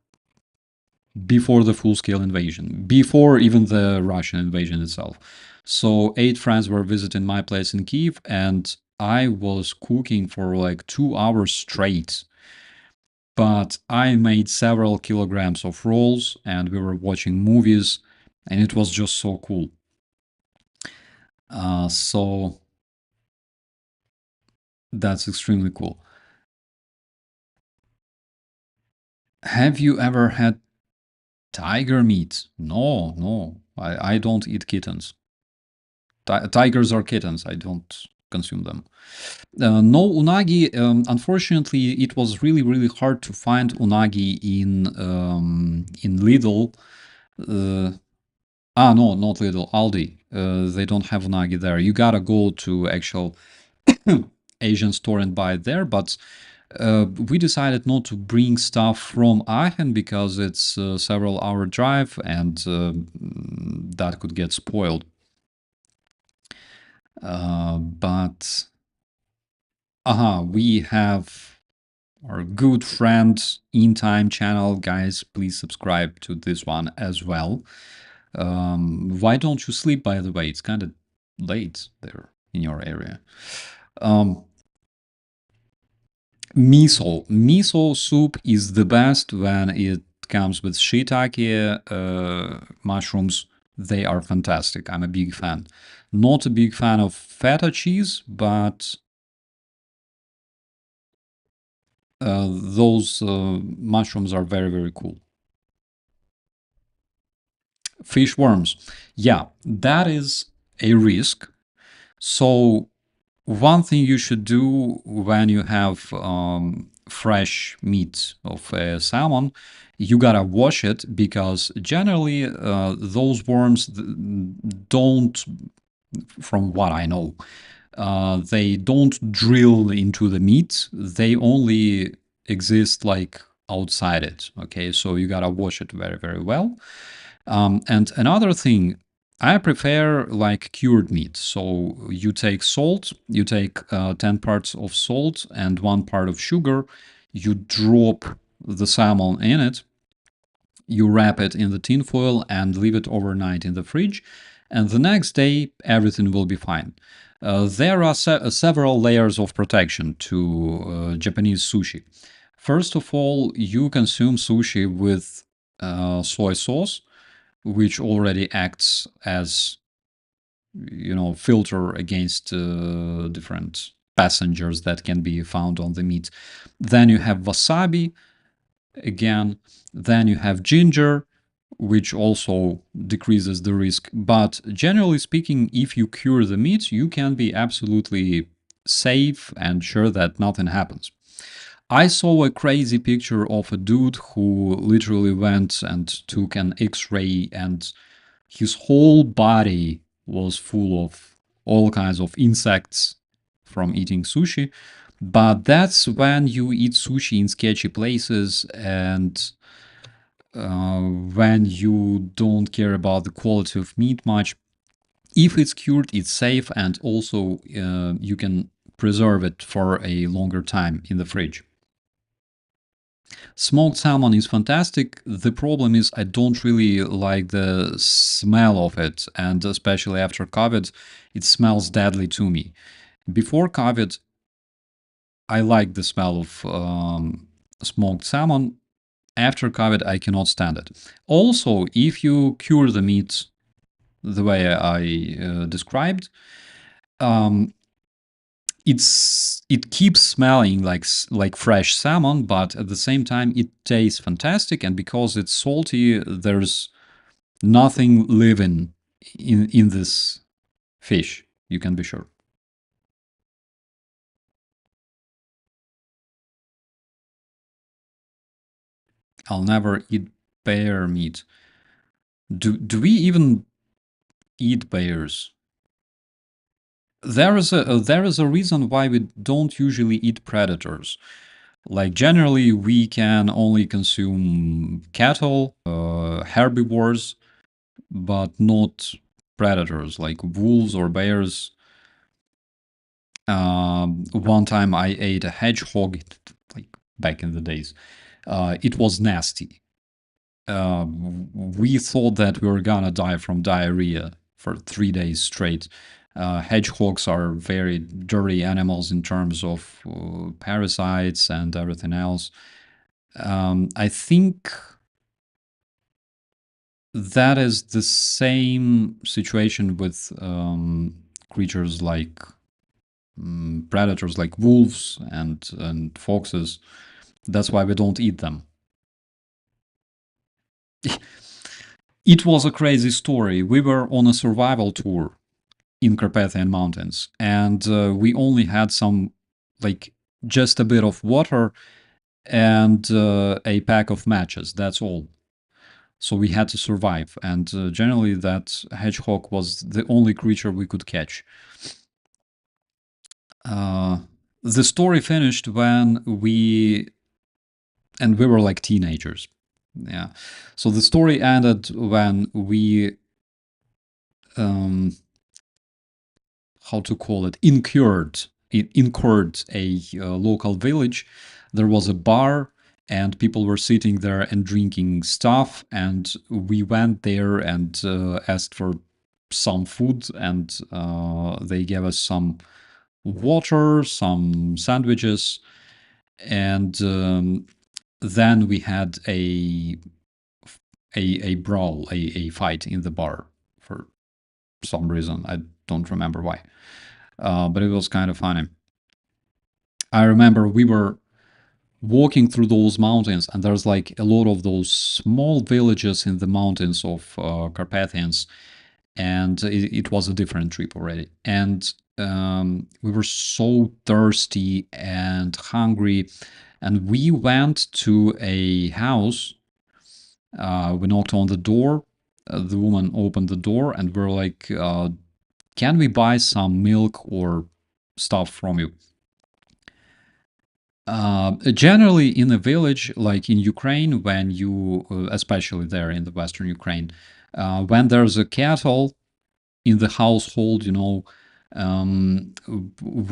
before the full-scale invasion, before even the Russian invasion itself. So 8 friends were visiting my place in Kiev, and I was cooking for like 2 hours straight. But I made several kilograms of rolls, and we were watching movies, and it was just so cool. So that's extremely cool. Have you ever had tiger meat? No. I don't eat kittens. Tigers are kittens. I don't consume them. No unagi. Unfortunately, it was really, really hard to find unagi in Lidl. No, not Lidl. Aldi. They don't have unagi there. You gotta go to actual Asian store and buy it there. But we decided not to bring stuff from Aachen because it's a several hour drive, and that could get spoiled. But we have our good friend In Time channel. Guys, please subscribe to this one as well. Why don't you sleep, by the way? It's kind of late there in your area. Miso soup is the best when it comes with shiitake mushrooms. They are fantastic. I'm a big fan. Not a big fan of feta cheese, but those mushrooms are very, very cool. Fish worms. Yeah, that is a risk. So one thing you should do when you have fresh meat of a salmon, you gotta wash it, because generally those worms don't, from what I know, they don't drill into the meat. They only exist like outside it. Okay, so you gotta wash it very, very well. And another thing, I prefer like cured meat. So you take salt, you take 10 parts of salt and 1 part of sugar, you drop the salmon in it, you wrap it in the tin foil and leave it overnight in the fridge, and the next day everything will be fine. There are several layers of protection to Japanese sushi. First of all, you consume sushi with soy sauce, which already acts as, filter against different passengers that can be found on the meat. Then you have wasabi again. Then you have ginger, which also decreases the risk. But generally speaking, if you cure the meat, you can be absolutely safe and sure that nothing happens. I saw a crazy picture of a dude who literally went and took an X-ray, and his whole body was full of all kinds of insects from eating sushi. But that's when you eat sushi in sketchy places, and when you don't care about the quality of meat much. If it's cured, it's safe, and also you can preserve it for a longer time in the fridge. Smoked salmon is fantastic. The problem is I don't really like the smell of it, and especially after COVID, it smells deadly to me. Before COVID, I like the smell of smoked salmon. After COVID, I cannot stand it. Also, if you cure the meat the way I described, um, it keeps smelling like fresh salmon, but at the same time it tastes fantastic. And because it's salty, there's nothing living in this fish. You can be sure. I'll never eat bear meat. Do we even eat bears? There is a reason why we don't usually eat predators. Like generally, we can only consume cattle, herbivores, but not predators like wolves or bears. One time I ate a hedgehog, like back in the days. It was nasty. We thought that we were gonna die from diarrhea for 3 days straight. Hedgehogs are very dirty animals in terms of parasites and everything else. I think that is the same situation with creatures like predators, like wolves and foxes. That's why we don't eat them. It was a crazy story. We were on a survival tour in Carpathian mountains, and we only had some, like, just a bit of water and a pack of matches. That's all. So we had to survive, and generally that hedgehog was the only creature we could catch. Uh, the story finished when we were like teenagers. Yeah. So the story ended when we, um, how to call it, incurred a local village. There was a bar, and people were sitting there and drinking stuff, and we went there and asked for some food, and they gave us some water, some sandwiches, and then we had a brawl, a fight in the bar for some reason. I don't remember why, but it was kind of funny. I remember we were walking through those mountains, and there's like a lot of those small villages in the mountains of Carpathians, and it was a different trip already. And we were so thirsty and hungry, and we went to a house. We knocked on the door. The woman opened the door, and we're like, "Can we buy some milk or stuff from you?" Generally, in a village like in Ukraine, when you, especially there in the Western Ukraine, when there's a cattle in the household,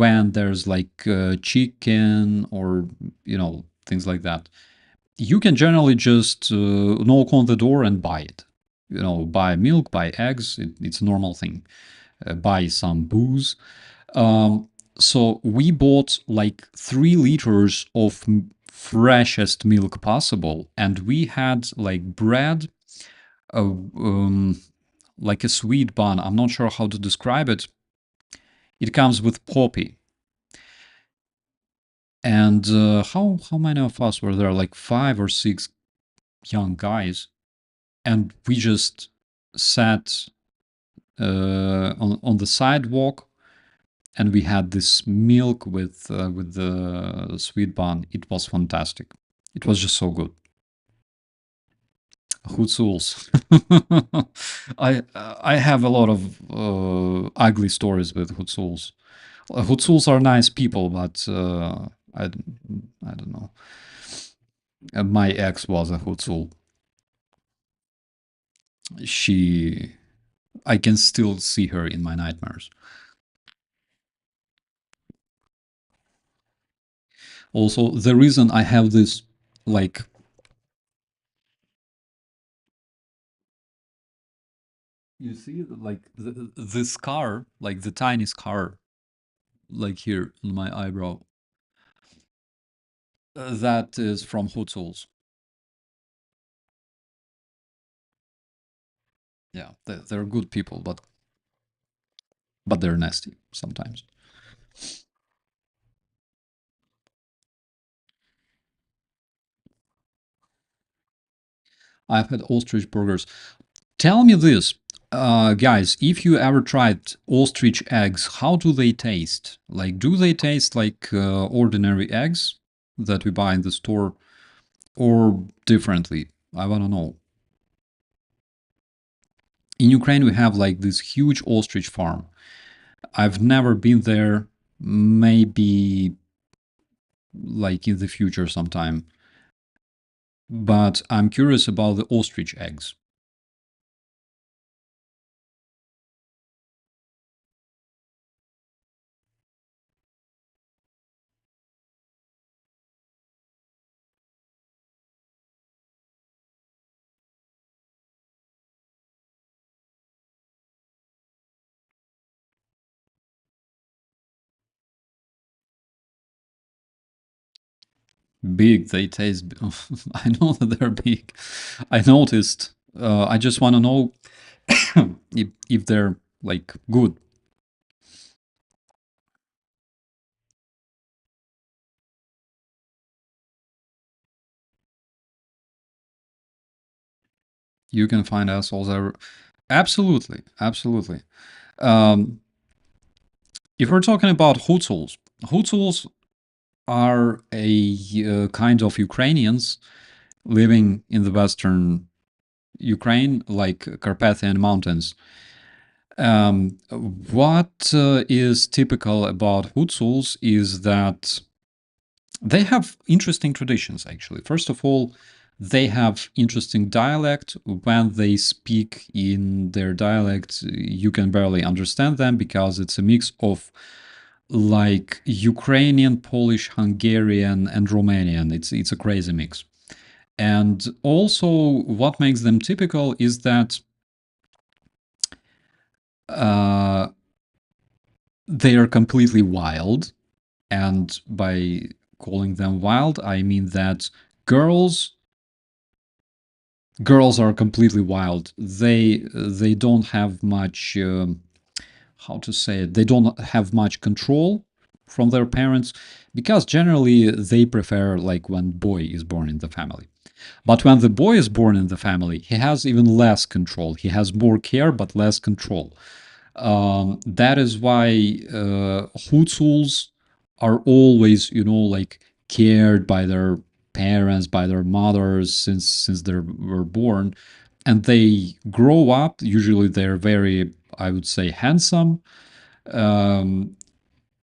when there's like chicken or things like that, you can generally just knock on the door and buy it. Buy milk, buy eggs. It's a normal thing. Buy some booze. Um, so we bought like 3 liters of freshest milk possible, and we had like bread, uh, like a sweet bun. I'm not sure how to describe it. It comes with poppy. And how many of us were there? Like 5 or 6 young guys, and we just sat on the sidewalk, and we had this milk with the sweet bun. It was fantastic. It was just so good. Hutsuls. I have a lot of ugly stories with Hutsuls. Hutsuls are nice people, but I don't know. My ex was a Hutsul. I can still see her in my nightmares. Also, the reason I have this, like, you see, like the scar, like the tiny scar, like here on my eyebrow, that is from Hutsuls. Yeah, they're good people, but they're nasty sometimes. I've had ostrich burgers. Tell me this, guys, if you ever tried ostrich eggs, how do they taste? Like, do they taste like ordinary eggs that we buy in the store, or differently? I want to know. In Ukraine, we have like this huge ostrich farm. I've never been there. Maybe like in the future sometime. But I'm curious about the ostrich eggs. Big, they taste. I know that they're big. I noticed. I just want to know if they're like good. You can find assholes ever. Absolutely, absolutely. Um, if we're talking about Hutsuls are a kind of Ukrainians living in the western Ukraine, like Carpathian mountains. What is typical about Hutsuls is that they have interesting traditions, actually. First of all, they have interesting dialect. When they speak in their dialect, you can barely understand them because it's a mix of like Ukrainian, Polish, Hungarian, and Romanian. It's a crazy mix. And also, what makes them typical is that uh, they are completely wild. And by calling them wild, I mean that girls girls are completely wild. They don't have much how to say it. They don't have much control. from their parents, because generally they prefer like when boy is born in the family. But when the boy is born in the family, he has even less control. He has more care but less control. That is why Hutsuls are always, like cared by their parents, by their mothers since they were born, and they grow up. Usually, they're very, I would say, handsome. Um,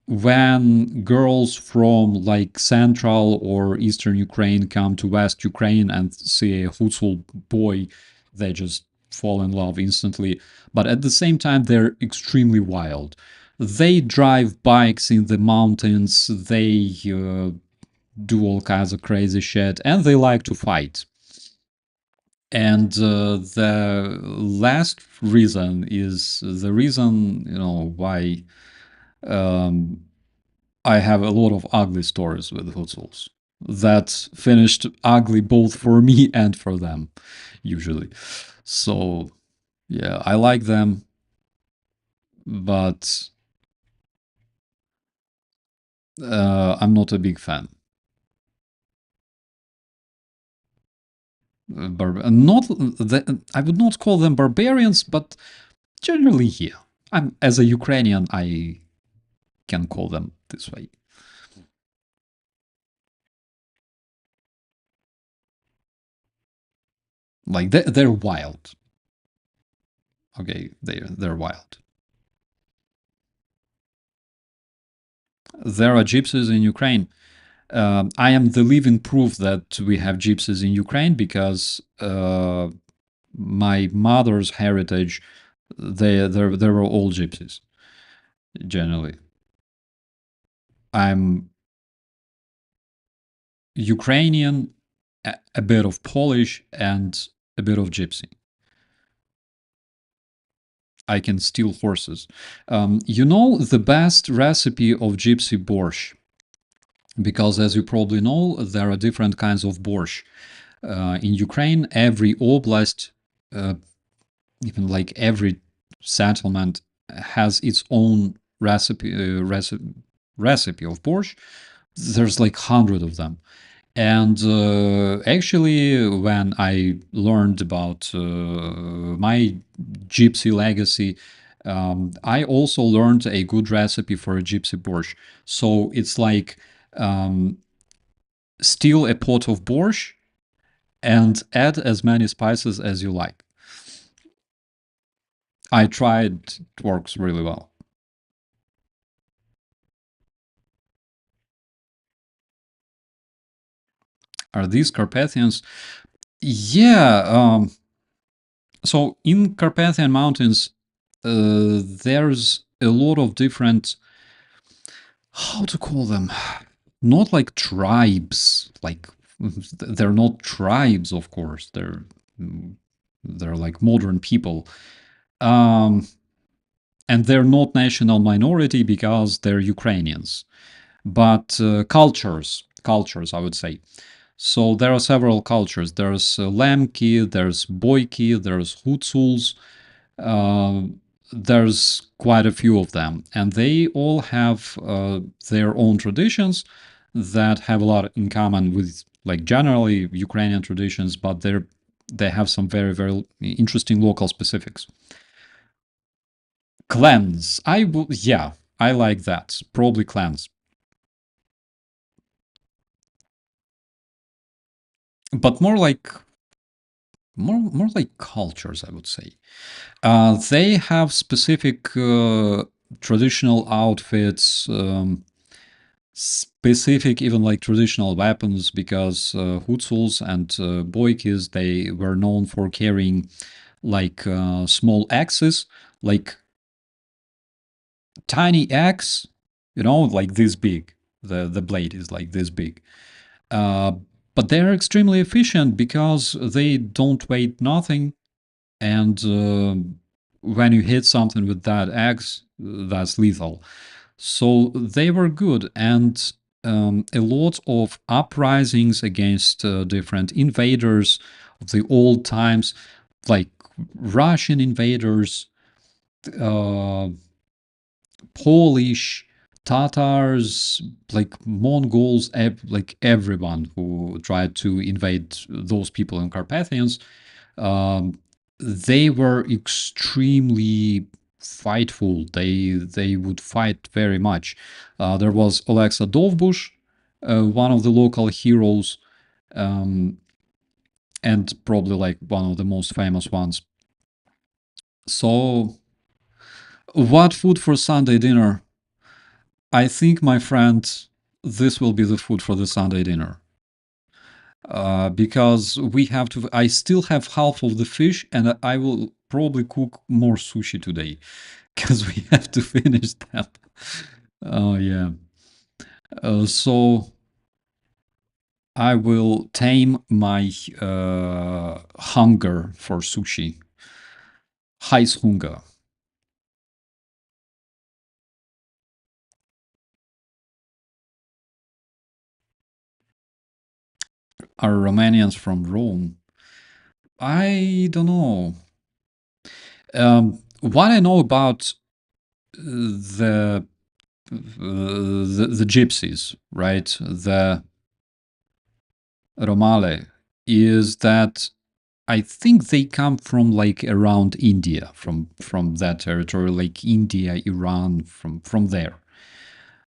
when girls from like central or eastern Ukraine come to West Ukraine and see a Hutsul boy, they just fall in love instantly. But at the same time, they're extremely wild. They drive bikes in the mountains, they do all kinds of crazy shit, and they like to fight. And the last reason is the reason, why um, I have a lot of ugly stories with Hutsuls that finished ugly both for me and for them, usually. So, yeah, I like them, but I'm not a big fan. Not I would not call them barbarians, but generally, yeah. As a Ukrainian, I can call them this way. Like they're wild. Okay, they're wild. There are gypsies in Ukraine. I am the living proof that we have gypsies in Ukraine because my mother's heritage, they were all gypsies. Generally, I'm Ukrainian, a bit of Polish, and a bit of gypsy. I can steal horses. The best recipe of gypsy borscht, because as you probably know, there are different kinds of borscht. In Ukraine, every oblast, uh, even like every settlement, has its own recipe of borscht. There's like 100 of them. And actually, when I learned about my gypsy legacy, I also learned a good recipe for a gypsy borscht. So it's like um, steal a pot of borscht and add as many spices as you like. I tried, it works really well. Are these Carpathians? Yeah. So in Carpathian Mountains, there's a lot of different, how to call them? Not like tribes. Like they're not tribes, of course. They're like modern people. Um, and they're not national minority because they're Ukrainians, but cultures, I would say. So there are several cultures. There's Lemki, there's Boyki, there's Hutsuls. Uh, there's quite a few of them, and they all have their own traditions that have a lot in common with, like, generally Ukrainian traditions, but they have some very very interesting local specifics. Clans, yeah, I like that. Probably clans, but more like cultures, I would say. They have specific traditional outfits, specific even like traditional weapons, because Hutsuls and Boykis, they were known for carrying like small axes, like tiny axe, like this big. The blade is like this big. Uh, but they're extremely efficient because they don't weigh nothing, and when you hit something with that axe, that's lethal. So they were good, and a lot of uprisings against different invaders of the old times, like Russian invaders, uh, Polish. Tatars, like Mongols, like everyone who tried to invade those people in Carpathians, um, they were extremely fightful. They would fight very much. There was Alexa Dovbush, one of the local heroes, um, and probably like one of the most famous ones. So, what food for Sunday dinner? I think, my friend, this will be the food for the Sunday dinner. Because we have to. I still have half of the fish, and I will probably cook more sushi today because we have to finish that. Oh yeah. So I will tame my hunger for sushi. Heißhunger. Are Romanians from Rome? I don't know. What I know about the the gypsies, right? The Romale, is that I think they come from like around India, from that territory, like India, Iran, from there.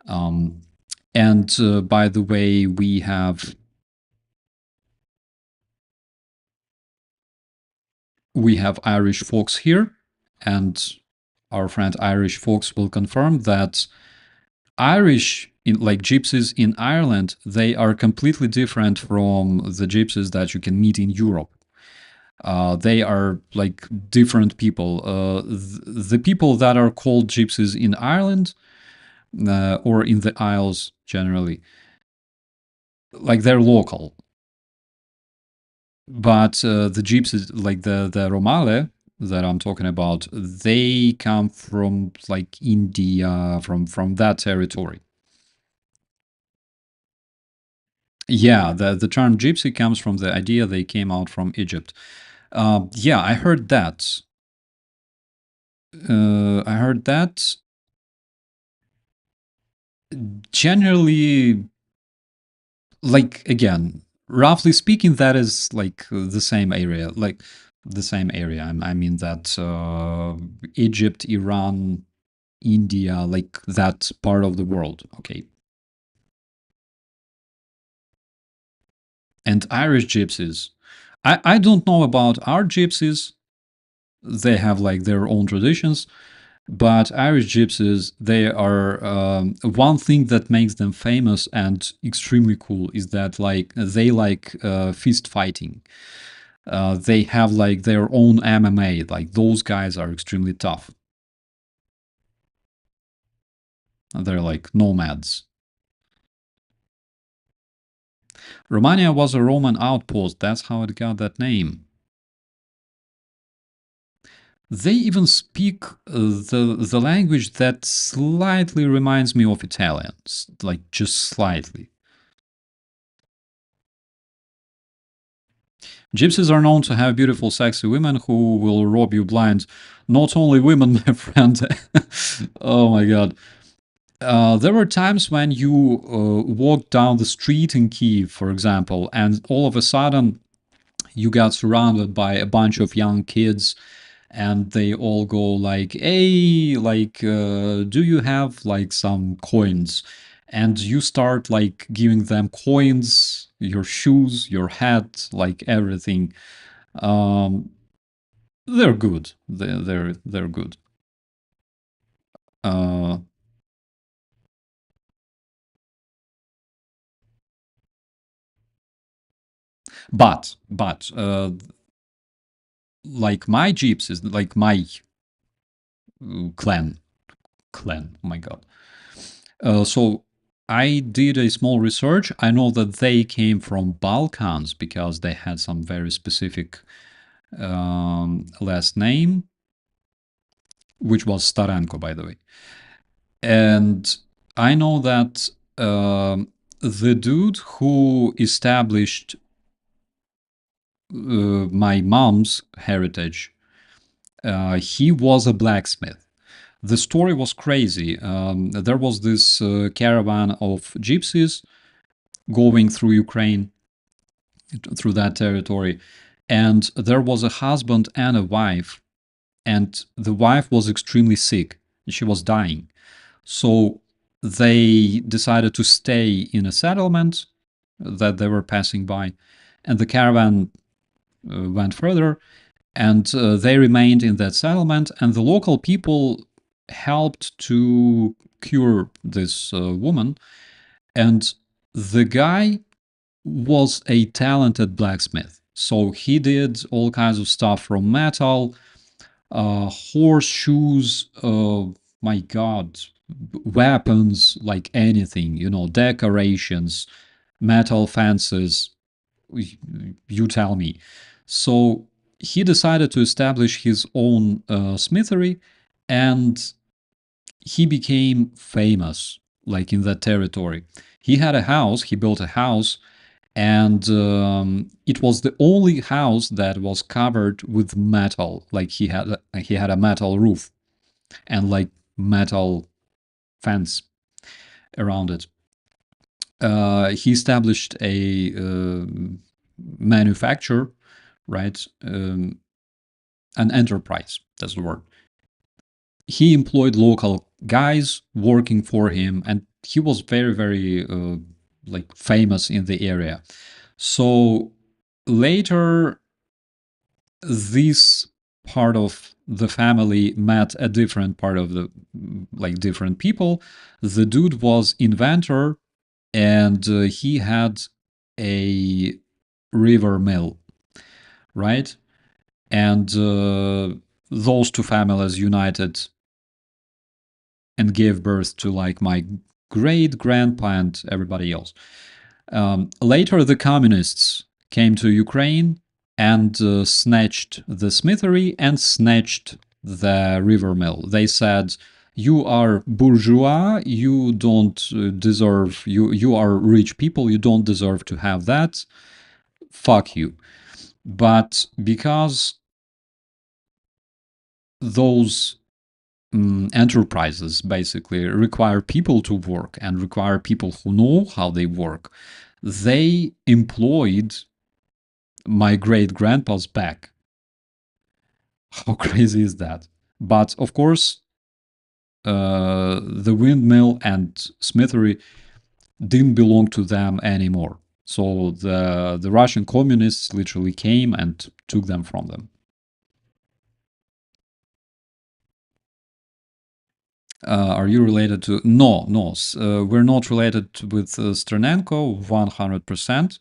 Um, and by the way, we have Irish folks here, and our friend Irish folks will confirm that Irish, like gypsies in Ireland, they are completely different from the gypsies that you can meet in Europe. They are like different people. The people that are called gypsies in Ireland, or in the Isles generally, like they're local. But the gypsies, like the Romale that I'm talking about, they come from like India, from that territory. Yeah, the term gypsy comes from the idea they came out from Egypt. Yeah, I heard that. I heard that. Generally, like again, roughly speaking, that is like the same area, like the same area. I mean that Egypt, Iran, India, like that part of the world. Okay. And Irish gypsies. I don't know about our gypsies. They have like their own traditions. But Irish gypsies, they are one thing that makes them famous and extremely cool is that like they like fist fighting. They have like their own MMA. Like those guys are extremely tough. They're like nomads. Romania was a Roman outpost. That's how it got that name. They even speak the language that slightly reminds me of Italian, like just slightly. Gypsies are known to have beautiful, sexy women who will rob you blind. Not only women, my friend. Oh my god. There were times when you walked down the street in Kiev, for example, and all of a sudden you got surrounded by a bunch of young kids, and they all go like, "Hey, like, do you have like some coins?" And you start like giving them coins, your shoes, your hat, like everything. Um, they're good. They're good. Uh, but like my gypsies, like my clan, Oh my god. So I did a small research. I know that they came from Balkans because they had some very specific last name, which was Starenko, by the way. And I know that the dude who established my mom's heritage, he was a blacksmith. The story was crazy. There was this caravan of gypsies going through Ukraine, through that territory, and there was a husband and a wife, and the wife was extremely sick. She was dying. So they decided to stay in a settlement that they were passing by, and the caravan went further, and they remained in that settlement, and the local people helped to cure this woman. And the guy was a talented blacksmith, so he did all kinds of stuff from metal, horseshoes, my god, weapons, like anything, decorations, metal fences, you tell me. So he decided to establish his own smithery, and he became famous, like in that territory. He had a house, he built a house, and it was the only house that was covered with metal. Like he had a metal roof and like metal fence around it. He established a manufacture, right? An enterprise. That's the word. He employed local guys working for him, and he was very, very like famous in the area. So later, this part of the family met a different part of the like different people. The dude was inventor, and he had a river mill, right? And those two families united and gave birth to like my great grandpa and everybody else. Later, the communists came to Ukraine and snatched the smithery and snatched the river mill. They said, "You are bourgeois. You don't deserve. You are rich people. You don't deserve to have that. Fuck you." But because those enterprises basically require people to work and require people who know how they work, they employed my great grandpa's back. How crazy is that? But of course, the windmill and smithery didn't belong to them anymore. So the Russian communists literally came and took them from them. Are you related to? No, no. We're not related with Sternenko 100%.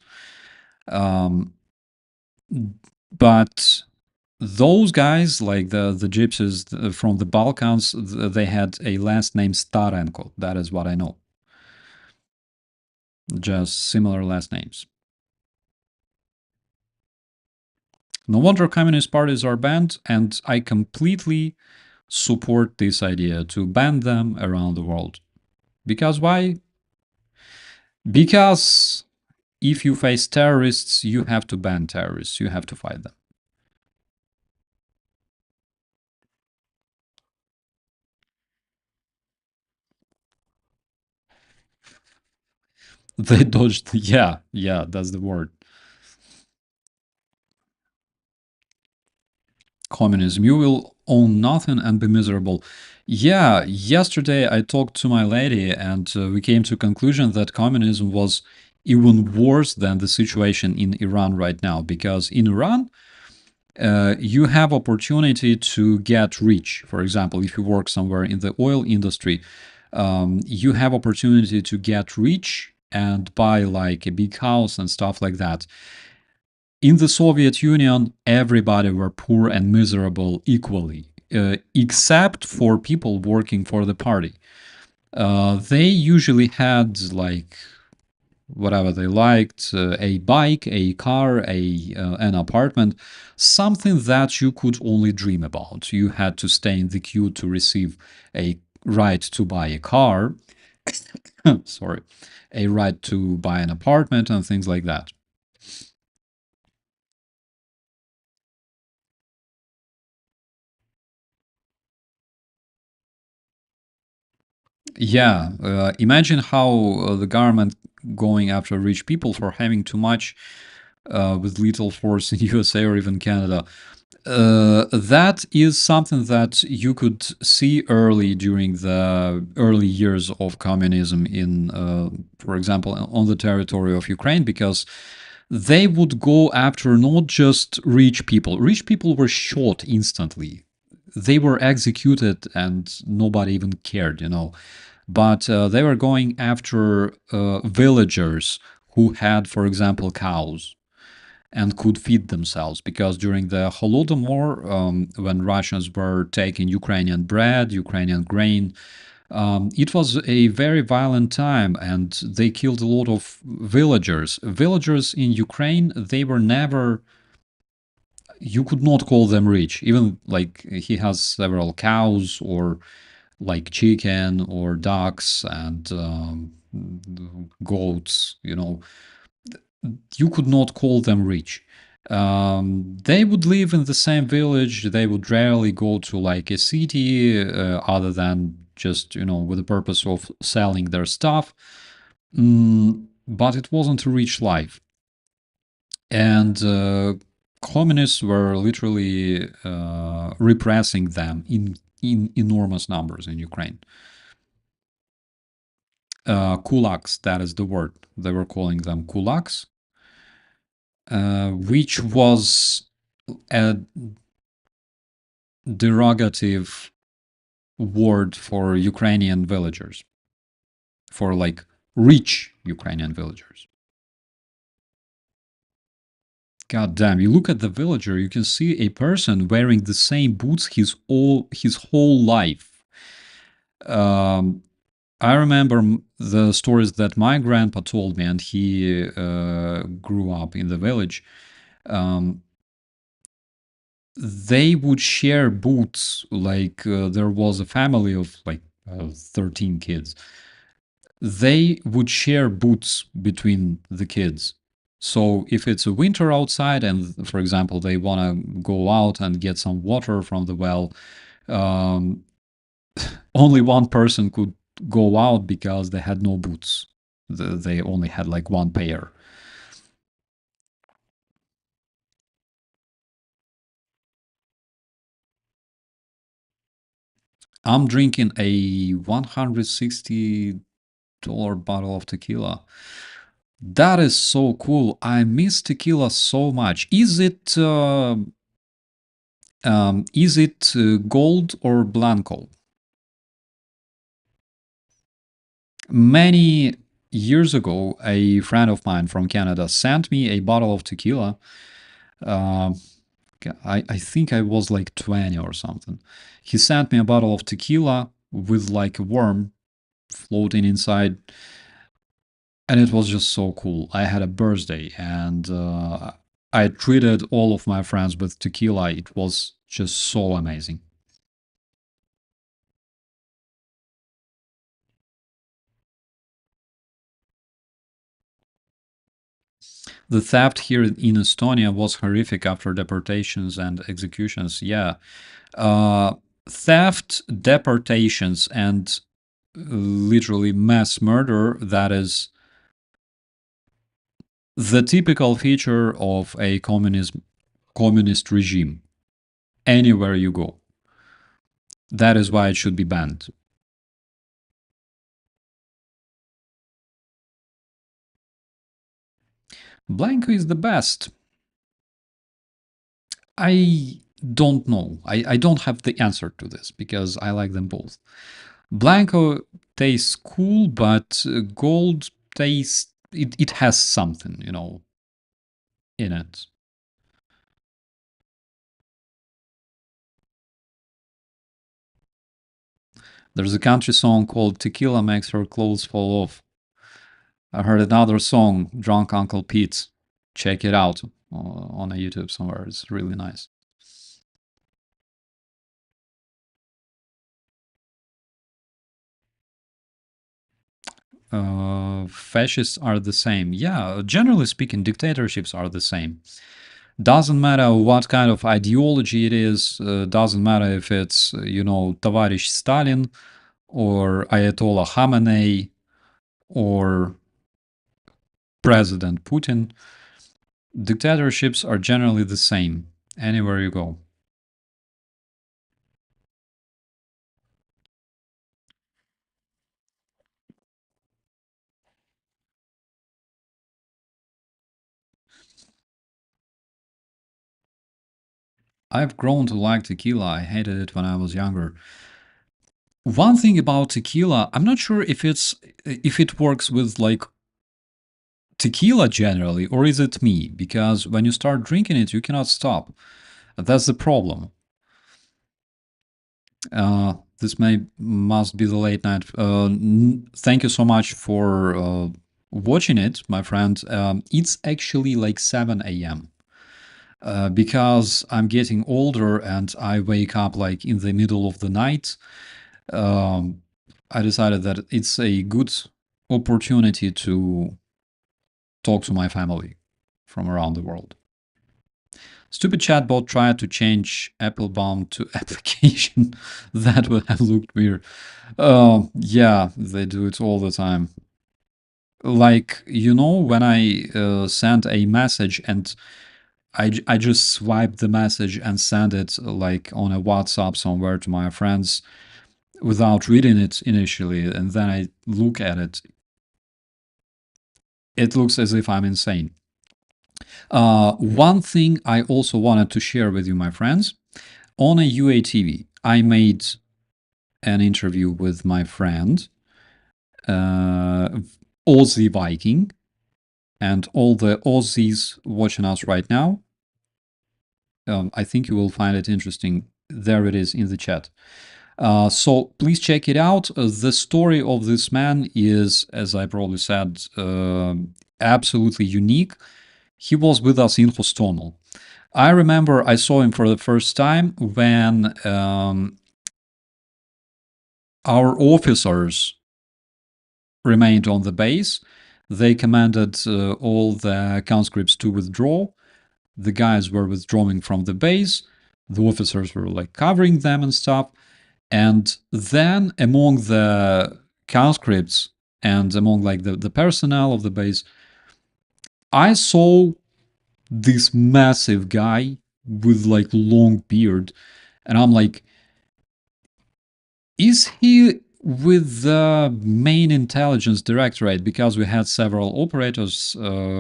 But those guys, like the gypsies from the Balkans, they had a last name Starenko. That is what I know. Just similar last names. No wonder communist parties are banned, and I completely support this idea to ban them around the world. Because why? Because if you face terrorists, you have to ban terrorists. You have to fight them. They dodged. Yeah, yeah, that's the word. Communism. You will own nothing and be miserable. Yeah, yesterday I talked to my lady, and we came to a conclusion that communism was even worse than the situation in Iran right now, because in Iran, you have opportunity to get rich. For example, if you work somewhere in the oil industry, you have opportunity to get rich and buy like a big house and stuff like that. In the Soviet Union, everybody were poor and miserable equally, except for people working for the party. They usually had like whatever they liked, a bike, a car, an apartment, something that you could only dream about. You had to stay in the queue to receive a right to buy a car, sorry, a right to buy an apartment and things like that. Yeah, imagine how the government going after rich people for having too much with little force in USA or even Canada. That is something that you could see early during the early years of communism in, for example, on the territory of Ukraine, because they would go after not just rich people. Rich people were shot instantly. They were executed and nobody even cared, you know. But they were going after villagers who had, for example, cows and could feed themselves, because during the Holodomor, when Russians were taking Ukrainian bread, Ukrainian grain, it was a very violent time, and they killed a lot of villagers. Villagers in Ukraine, they were never, you could not call them rich. Even like he has several cows or like chicken or ducks and goats, you know, you could not call them rich. They would live in the same village. They would rarely go to like a city, other than just, you know, with the purpose of selling their stuff. But it wasn't a rich life. And communists were literally repressing them in enormous numbers in Ukraine. Kulaks, that is the word. They were calling them kulaks, which was a derogative word for Ukrainian villagers, for like rich Ukrainian villagers. God damn, you look at the villager, you can see a person wearing the same boots his whole life. Um, I remember the stories that my grandpa told me, and he grew up in the village. Um, they would share boots, like there was a family of like 13 kids. They would share boots between the kids. So if it's a winter outside and, for example, they want to go out and get some water from the well, um, only one person could go out because they had no boots. They only had like one pair. I'm drinking a $160 bottle of tequila. That is so cool. I miss tequila so much. Is it gold or blanco? Many years ago, a friend of mine from Canada sent me a bottle of tequila. Uh, I think I was like 20 or something. He sent me a bottle of tequila with like a worm floating inside, and it was just so cool. I had a birthday, and I treated all of my friends with tequila. It was just so amazing. The theft here in Estonia was horrific after deportations and executions. Yeah. Uh, Theft, deportations, and literally mass murder, that is the typical feature of a communist regime anywhere you go. That is why it should be banned. Blanco is the best. I don't know. I don't have the answer to this because I like them both. Blanco tastes cool, but gold tastes, it has something, you know, in it. There's a country song called Tequila Makes Her Clothes Fall Off. I heard another song, Drunk Uncle Pete. Check it out on a YouTube somewhere. It's really nice. Fascists are the same. Yeah, generally speaking, dictatorships are the same. Doesn't matter what kind of ideology it is, doesn't matter if it's, you know, Tavarish Stalin or Ayatollah Khamenei, or President Putin, dictatorships are generally the same anywhere you go. I've grown to like tequila. I hated it when I was younger. One thing about tequila, I'm not sure if it works with like tequila generally, or is it me? Because when you start drinking it, you cannot stop. That's the problem. This must be the late night. Thank you so much for watching it, my friend. It's actually like 7 a.m. Because I'm getting older and I wake up like in the middle of the night. I decided that it's a good opportunity to talk to my family from around the world. Stupid chatbot tried to change Applebaum to application. That would have looked weird. Yeah, they do it all the time. Like, when I send a message and I just swipe the message and send it like on a WhatsApp somewhere to my friends without reading it initially, and then I look at it, it looks as if I'm insane. One thing I also wanted to share with you, my friends, on a UATV, I made an interview with my friend, Aussie Viking, and all the Aussies watching us right now. I think you will find it interesting. There it is in the chat. So please check it out. The story of this man is, as I probably said, absolutely unique. He was with us in HOSTOMEL. I remember I saw him for the first time when our officers remained on the base. They commanded all the conscripts to withdraw. The guys were withdrawing from the base. The officers were like covering them and stuff. And then among the conscripts and among like the personnel of the base, I saw this massive guy with like long beard, and I'm like, is he with the main intelligence directorate? Because we had several operators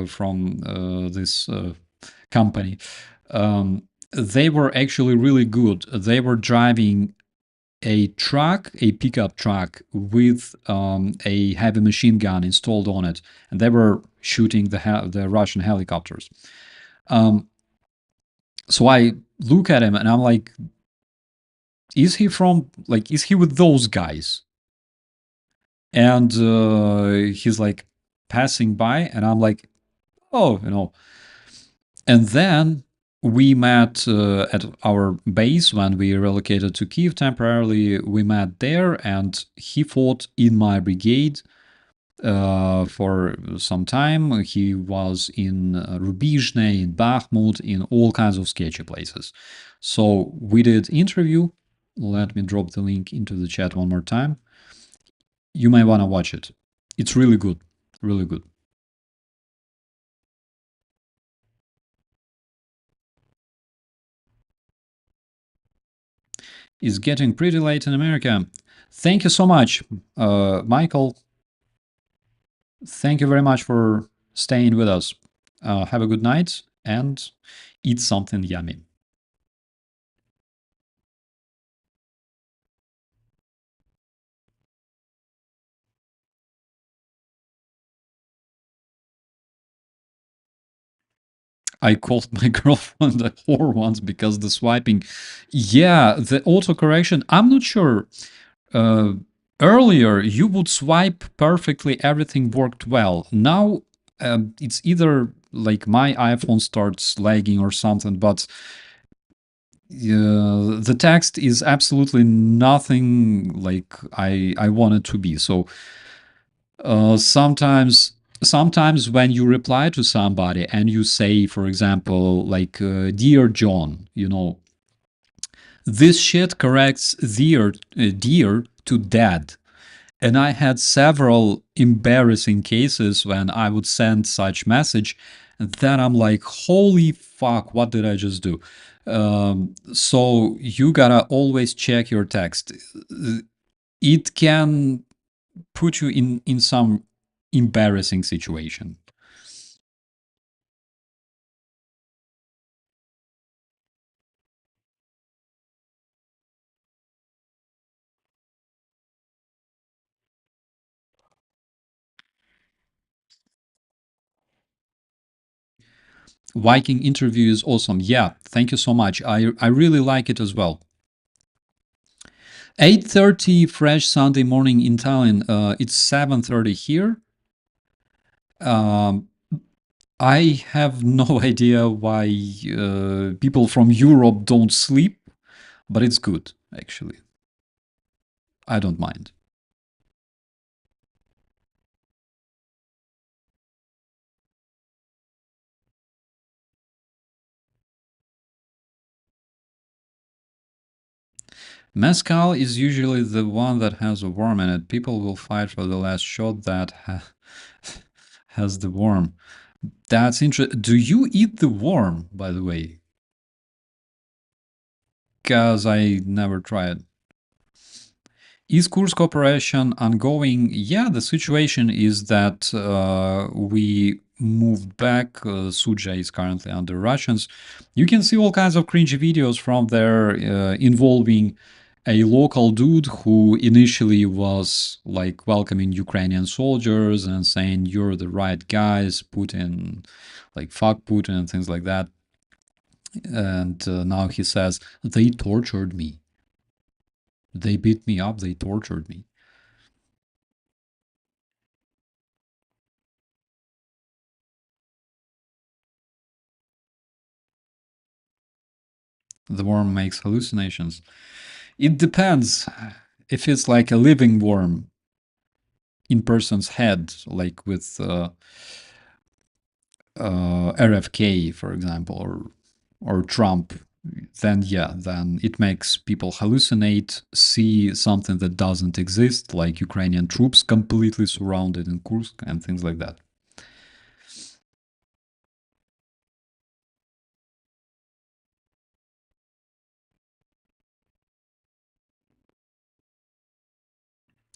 from this company. They were actually really good. They were driving a truck, a pickup truck with a heavy machine gun installed on it, and they were shooting the Russian helicopters. So I look at him and I'm like, is he with those guys? And he's like passing by, and I'm like, oh. And then we met at our base when we relocated to Kiev temporarily. We met there, and he fought in my brigade for some time. He was in Rubizhne, in Bakhmut, in all kinds of sketchy places. So we did interview. Let me drop the link into the chat one more time. You may want to watch it. It's really good. Really good. It's getting pretty late in America. Thank you so much, Michael. Thank you very much for staying with us. Have a good night and eat something yummy. I called my girlfriend a whore once because the swiping. Yeah, the autocorrection. I'm not sure. Earlier, you would swipe perfectly, everything worked well. Now, it's either like my iPhone starts lagging or something, but the text is absolutely nothing like I want it to be. So sometimes when you reply to somebody and you say, for example, like dear John, this shit corrects dear to dad. And I had several embarrassing cases when I would send such message, and then I'm like, holy fuck, what did I just do? So you gotta always check your text. It can put you in some embarrassing situation. Viking interview is awesome. Yeah, thank you so much. I really like it as well. 8:30 fresh Sunday morning in Tallinn. It's 7:30 here. Um, I have no idea why people from Europe don't sleep, but it's good actually. I don't mind. Mezcal is usually the one that has a worm in it. People will fight for the last shot that has the worm. That's interesting. Do you eat the worm, by the way? Because I never tried. Is Kursk operation ongoing? Yeah, the situation is that we moved back. Suja is currently under Russians. You can see all kinds of cringy videos from there involving a local dude who initially was like welcoming Ukrainian soldiers and saying, "You're the right guys, Putin, like fuck Putin," and things like that. And now he says, "They tortured me. They beat me up. They tortured me." The worm makes hallucinations. It depends. If it's like a living worm in person's head, like with RFK, for example, or Trump, then yeah, then it makes people hallucinate, see something that doesn't exist, like Ukrainian troops completely surrounded in Kursk and things like that.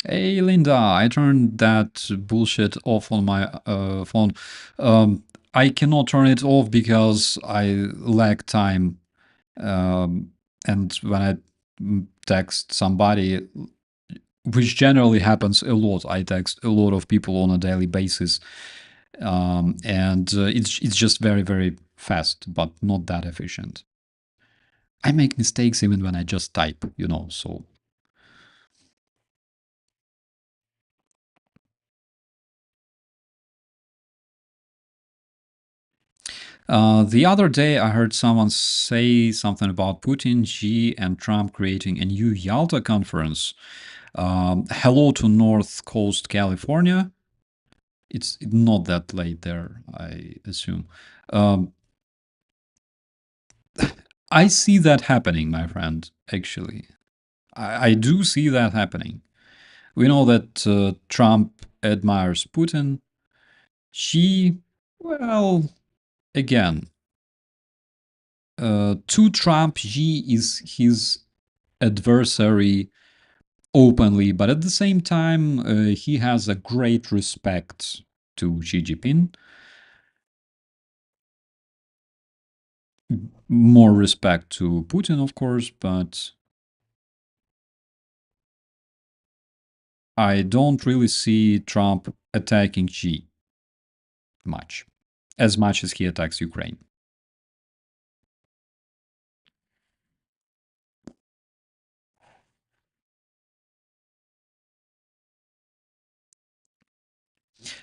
Hey Linda, I turned that bullshit off on my phone. I cannot turn it off because I lack time. And when I text somebody, which generally happens a lot, I text a lot of people on a daily basis, and it's just very very fast, but not that efficient. I make mistakes even when I just type, so. The other day, I heard someone say something about Putin, Xi, and Trump creating a new Yalta conference. Hello to North Coast, California. It's not that late there, I assume. Um, I see that happening, my friend, actually. I do see that happening. We know that Trump admires Putin. Xi, well, again, to Trump, Xi is his adversary openly, but at the same time, he has a great respect to Xi Jinping, more respect to Putin, of course, but I don't really see Trump attacking Xi much, as much as he attacks Ukraine.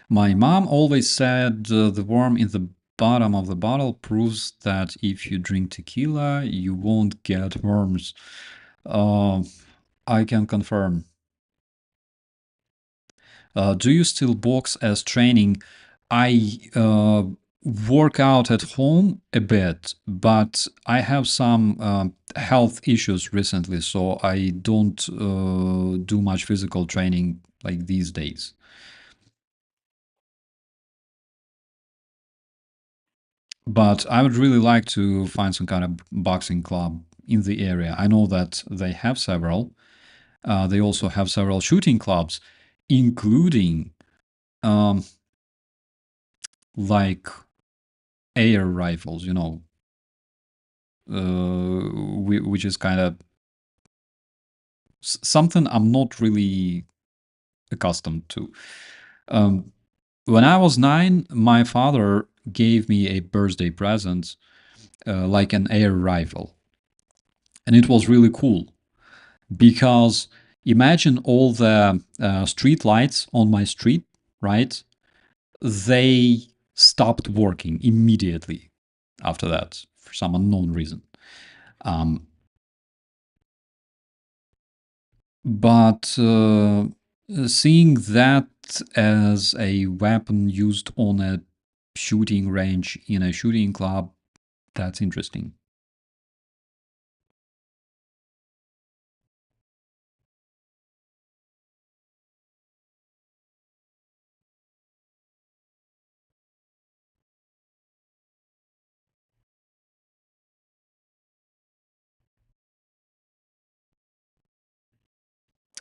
My mom always said the worm in the bottom of the bottle proves that if you drink tequila, you won't get worms. Uh, I can confirm. Do you still box as training? I work out at home a bit, but I have some health issues recently, so I don't do much physical training like these days. But I would really like to find some kind of boxing club in the area. I know that they have several. They also have several shooting clubs, including um, like air rifles, which is kind of something I'm not really accustomed to. Um, when I was 9, my father gave me a birthday present, like an air rifle. And it was really cool because imagine all the street lights on my street, right? They stopped working immediately after that for some unknown reason. Um, but seeing that as a weapon used on a shooting range in a shooting club, that's interesting.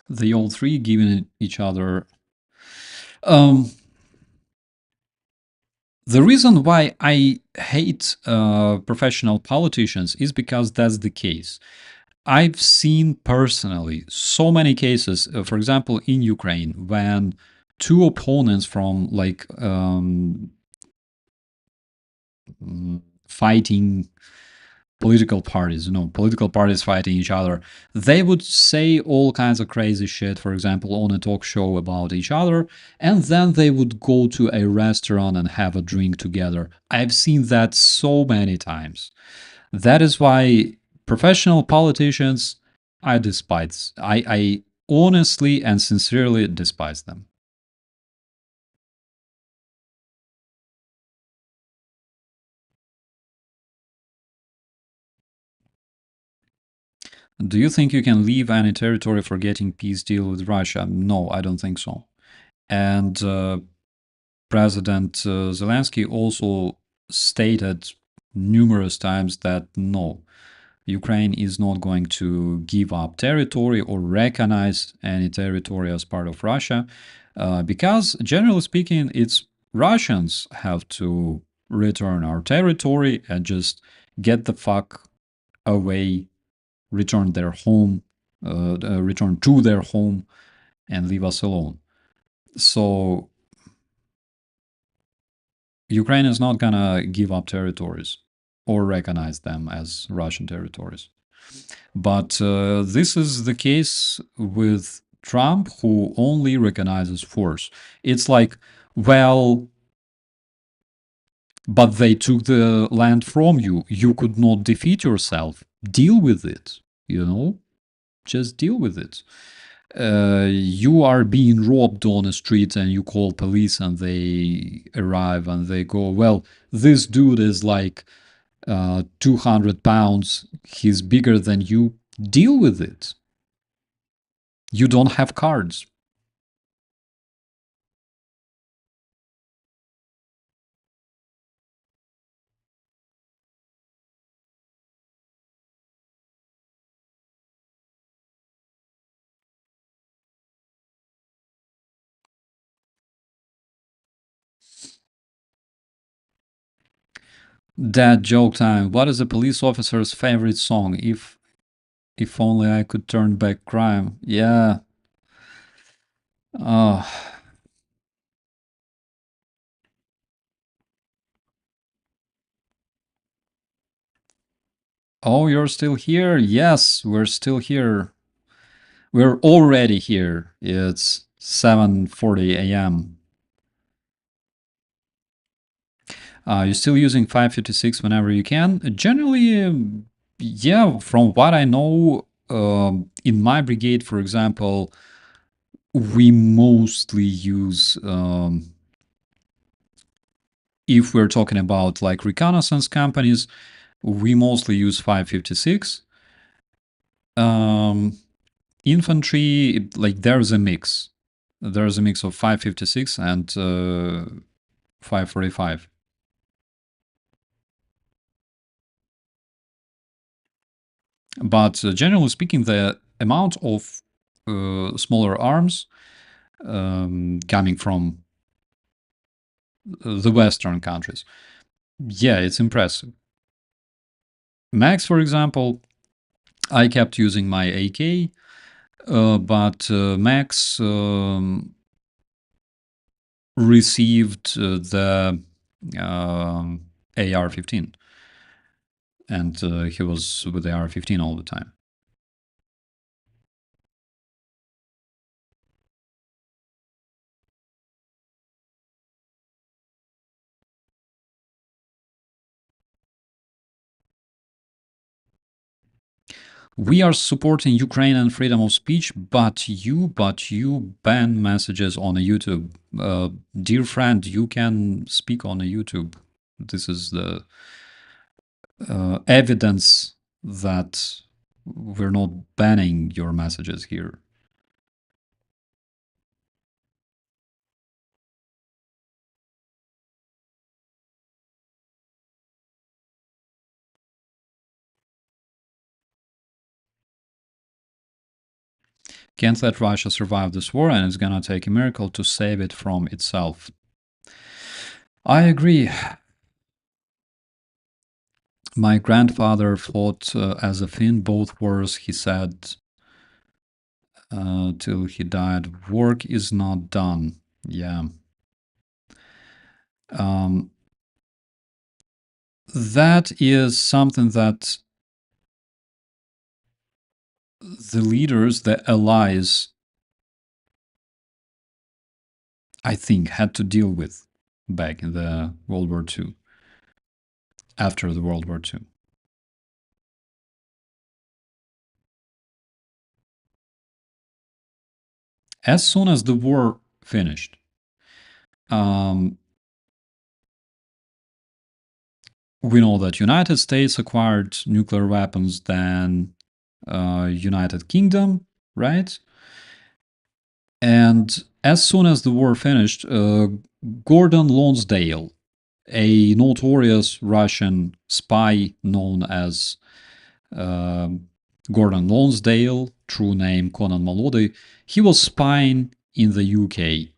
They all three giving each other. Um, the reason why I hate professional politicians is because that's the case. I've seen personally so many cases, for example, in Ukraine, when two opponents from like fighting political parties fighting each other, they would say all kinds of crazy shit, for example, on a talk show about each other, and then they would go to a restaurant and have a drink together. I've seen that so many times. That is why professional politicians, I despise. I honestly and sincerely despise them. Do you think you can leave any territory for getting peace deal with Russia? No, I don't think so. And President Zelensky also stated numerous times that no, Ukraine is not going to give up territory or recognize any territory as part of Russia, because generally speaking, it's Russians have to return our territory and just get the fuck away, return their home, return to their home, and leave us alone. So Ukraine is not gonna give up territories or recognize them as Russian territories. But this is the case with Trump, who only recognizes force. It's like, well, but they took the land from you. You could not defeat yourself. Deal with it, Just deal with it. You are being robbed on a street and you call police and they arrive and they go, well, this dude is like 200 pounds. He's bigger than you. Deal with it. You don't have cards. Dad joke time. What is a police officer's favorite song? If only I could turn back crime. Yeah. Oh. Oh, you're still here? Yes, we're still here. We're already here. It's 7:40 a.m. You're still using 556 whenever you can. Generally, yeah, from what I know, in my brigade, for example, we mostly use, if we're talking about like reconnaissance companies, we mostly use 556. Infantry, like there's a mix. there's a mix of 556 and 545. But generally speaking, the amount of smaller arms coming from the Western countries, yeah, it's impressive. Max, for example, I kept using my AK, but Max received the AR-15, and he was with the AR-15 all the time. We are supporting Ukraine and freedom of speech, but you ban messages on a YouTube. Dear friend, you can speak on a YouTube. This is the evidence that we're not banning your messages here. Can't let Russia survive this war, and it's gonna take a miracle to save it from itself. I agree. My grandfather fought as a Finn both wars, he said, till he died. Work is not done. Yeah. That is something that the leaders, the allies, I think, had to deal with back in the World War II, after the World War II. As soon as the war finished, we know that United States acquired nuclear weapons, then United Kingdom, right? And as soon as the war finished, Gordon Lonsdale, a notorious Russian spy known as Gordon Lonsdale, true name Conan Malody, he was spying in the UK.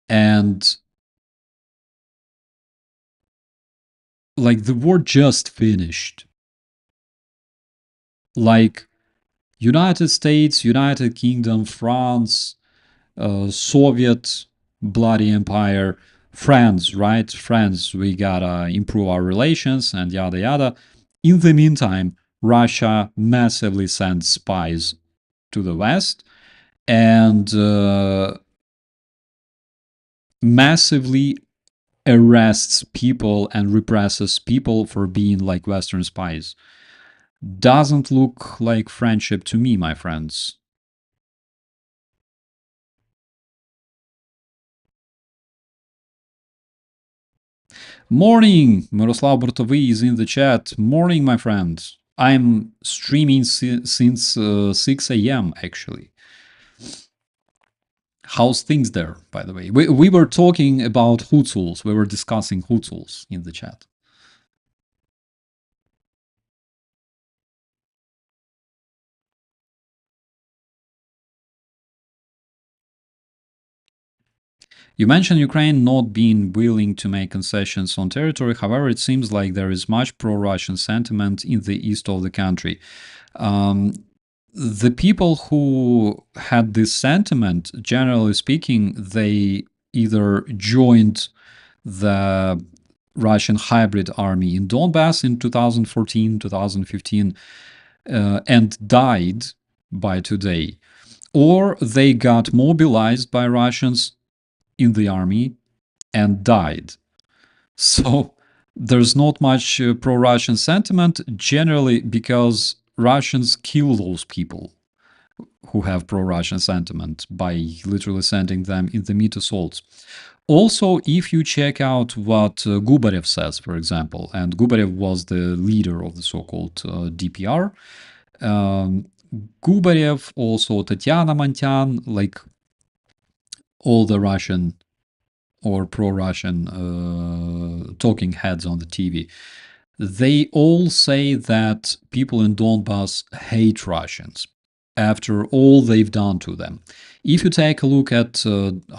And like the war just finished. Like United States, United Kingdom, France, Soviet bloody empire, France, right? France, we gotta improve our relations and yada yada. In the meantime, Russia massively sends spies to the West and massively arrests people and represses people for being like Western spies. Doesn't look like friendship to me, my friends. Morning! Miroslav Bortovy is in the chat. Morning, my friend. I'm streaming since 6 a.m. actually. How's things there, by the way? We were talking about Hutsuls. We were discussing Hutsuls in the chat. You mentioned Ukraine not being willing to make concessions on territory. However, it seems like there is much pro-Russian sentiment in the east of the country. The people who had this sentiment, generally speaking, they either joined the Russian hybrid army in Donbas in 2014, 2015, and died by today, or they got mobilized by Russians in the army and died. So there's not much pro-Russian sentiment generally because Russians kill those people who have pro-Russian sentiment by literally sending them in the meat assaults. Also, if you check out what Gubarev says, for example, and Gubarev was the leader of the so-called DPR, Gubarev, also Tatiana Mantian, like all the Russian or pro-Russian talking heads on the TV, they all say that people in Donbas hate Russians after all they've done to them. If you take a look at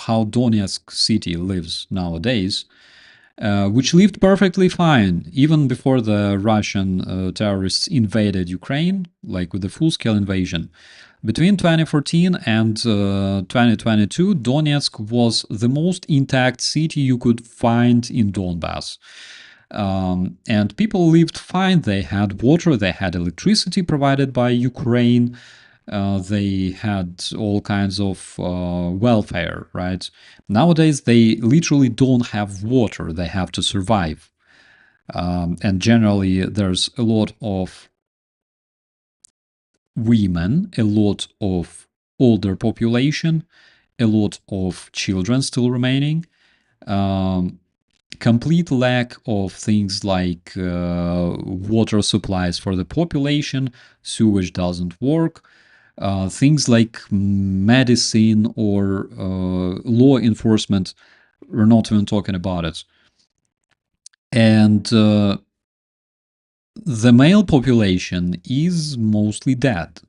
how Donetsk city lives nowadays, which lived perfectly fine even before the Russian terrorists invaded Ukraine, like with the full-scale invasion. Between 2014 and 2022, Donetsk was the most intact city you could find in Donbas. And people lived fine. They had water, they had electricity provided by Ukraine, they had all kinds of welfare, right? Nowadays, they literally don't have water, they have to survive. And generally, there's a lot of women, a lot of older population, a lot of children still remaining. Complete lack of things like water supplies for the population, sewage doesn't work, things like medicine or law enforcement, we're not even talking about it. And the male population is mostly dead.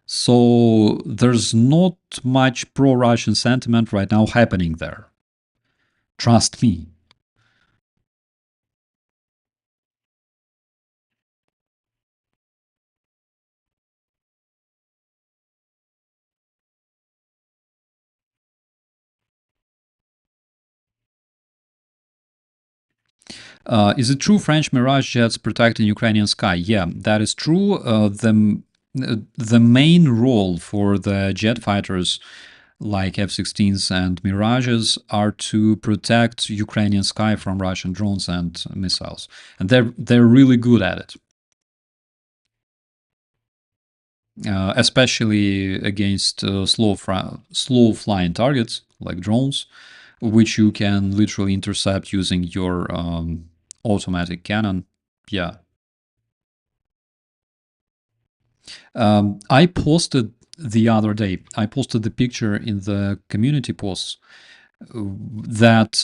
So there's not much pro-Russian sentiment right now happening there. Trust me. Is it true French Mirage jets protecting Ukrainian sky? Yeah, that is true. The main role for the jet fighters like F-16s and Mirages are to protect Ukrainian sky from Russian drones and missiles. And they're really good at it. Especially against slow flying targets like drones, which you can literally intercept using your automatic cannon. Yeah. I posted the other day, I posted the picture in the community posts that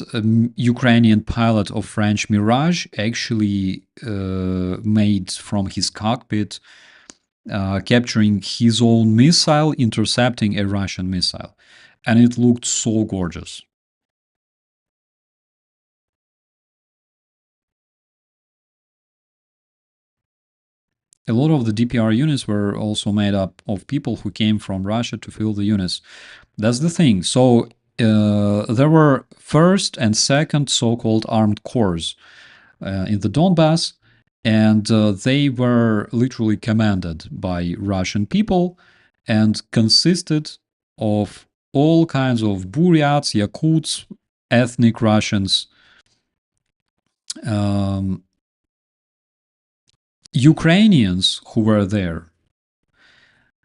Ukrainian pilot of French Mirage actually made from his cockpit, capturing his own missile, intercepting a Russian missile. And it looked so gorgeous. A lot of the DPR units were also made up of people who came from Russia to fill the units. That's the thing. So there were first and second so-called armed corps in the Donbas, and they were literally commanded by Russian people and consisted of all kinds of Buryats, Yakuts, ethnic Russians, Ukrainians who were there,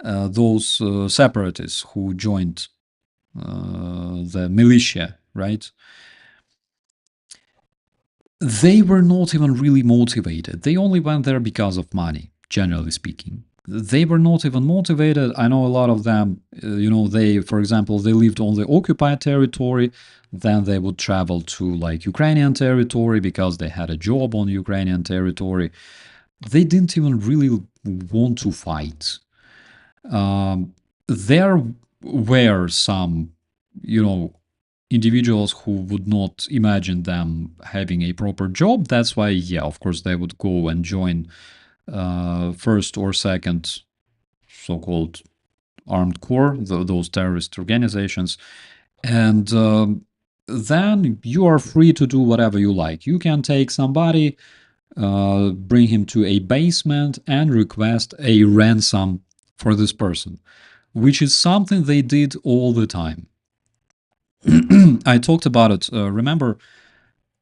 those separatists who joined the militia, right? They were not even really motivated. They only went there because of money, generally speaking. They were not even motivated. I know a lot of them, they, for example, they lived on the occupied territory, then they would travel to like Ukrainian territory because they had a job on Ukrainian territory. They didn't even really want to fight. There were some, individuals who would not imagine them having a proper job. That's why, yeah, of course, they would go and join first or second so-called armed corps, those terrorist organizations. And then you are free to do whatever you like. You can take somebody, bring him to a basement and request a ransom for this person, which is something they did all the time. I talked about it. Remember,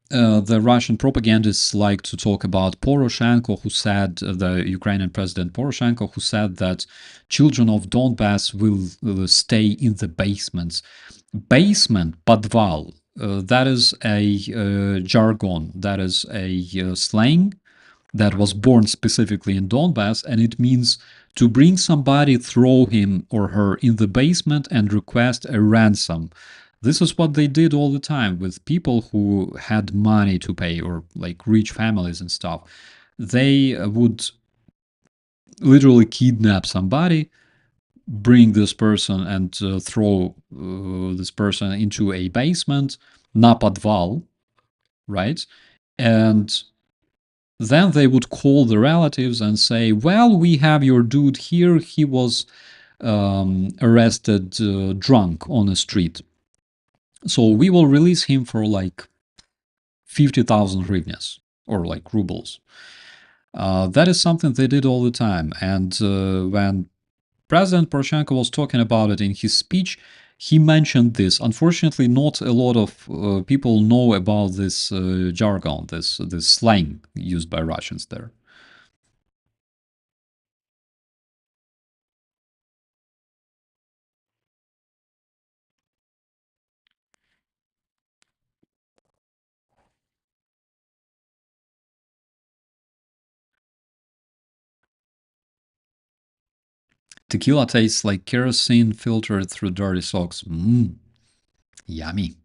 the Russian propagandists like to talk about Poroshenko, who said, the Ukrainian president Poroshenko, who said that children of Donbas will stay in the basements. Basement, podval, that is a jargon, that is a slang that was born specifically in Donbas, and it means to bring somebody, throw him or her in the basement and request a ransom. This is what they did all the time with people who had money to pay, or like rich families and stuff. They would literally kidnap somebody, bring this person and throw this person into a basement, na podval, right? And then they would call the relatives and say, well, we have your dude here. He was arrested drunk on the street. So we will release him for like 50,000 hryvnias, or like rubles. That is something they did all the time. And when President Poroshenko was talking about it in his speech, he mentioned this. Unfortunately, not a lot of people know about this jargon, this slang used by Russians there. Tequila tastes like kerosene filtered through dirty socks. Mmm, yummy.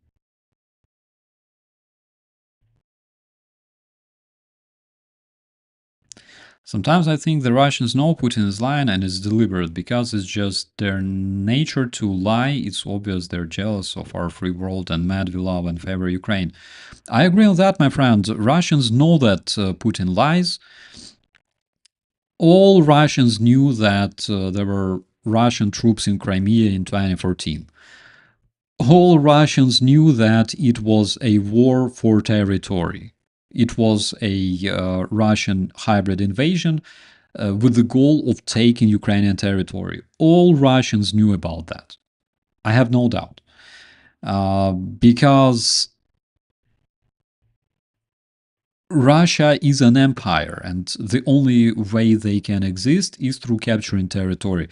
Sometimes I think the Russians know Putin is lying and it's deliberate because it's just their nature to lie. It's obvious they're jealous of our free world and madly love and favor Ukraine. I agree on that, my friend. Russians know that Putin lies. All Russians knew that there were Russian troops in Crimea in 2014. All Russians knew that it was a war for territory. It was a Russian hybrid invasion with the goal of taking Ukrainian territory. All Russians knew about that. I have no doubt. Because Russia is an empire, and the only way they can exist is through capturing territory.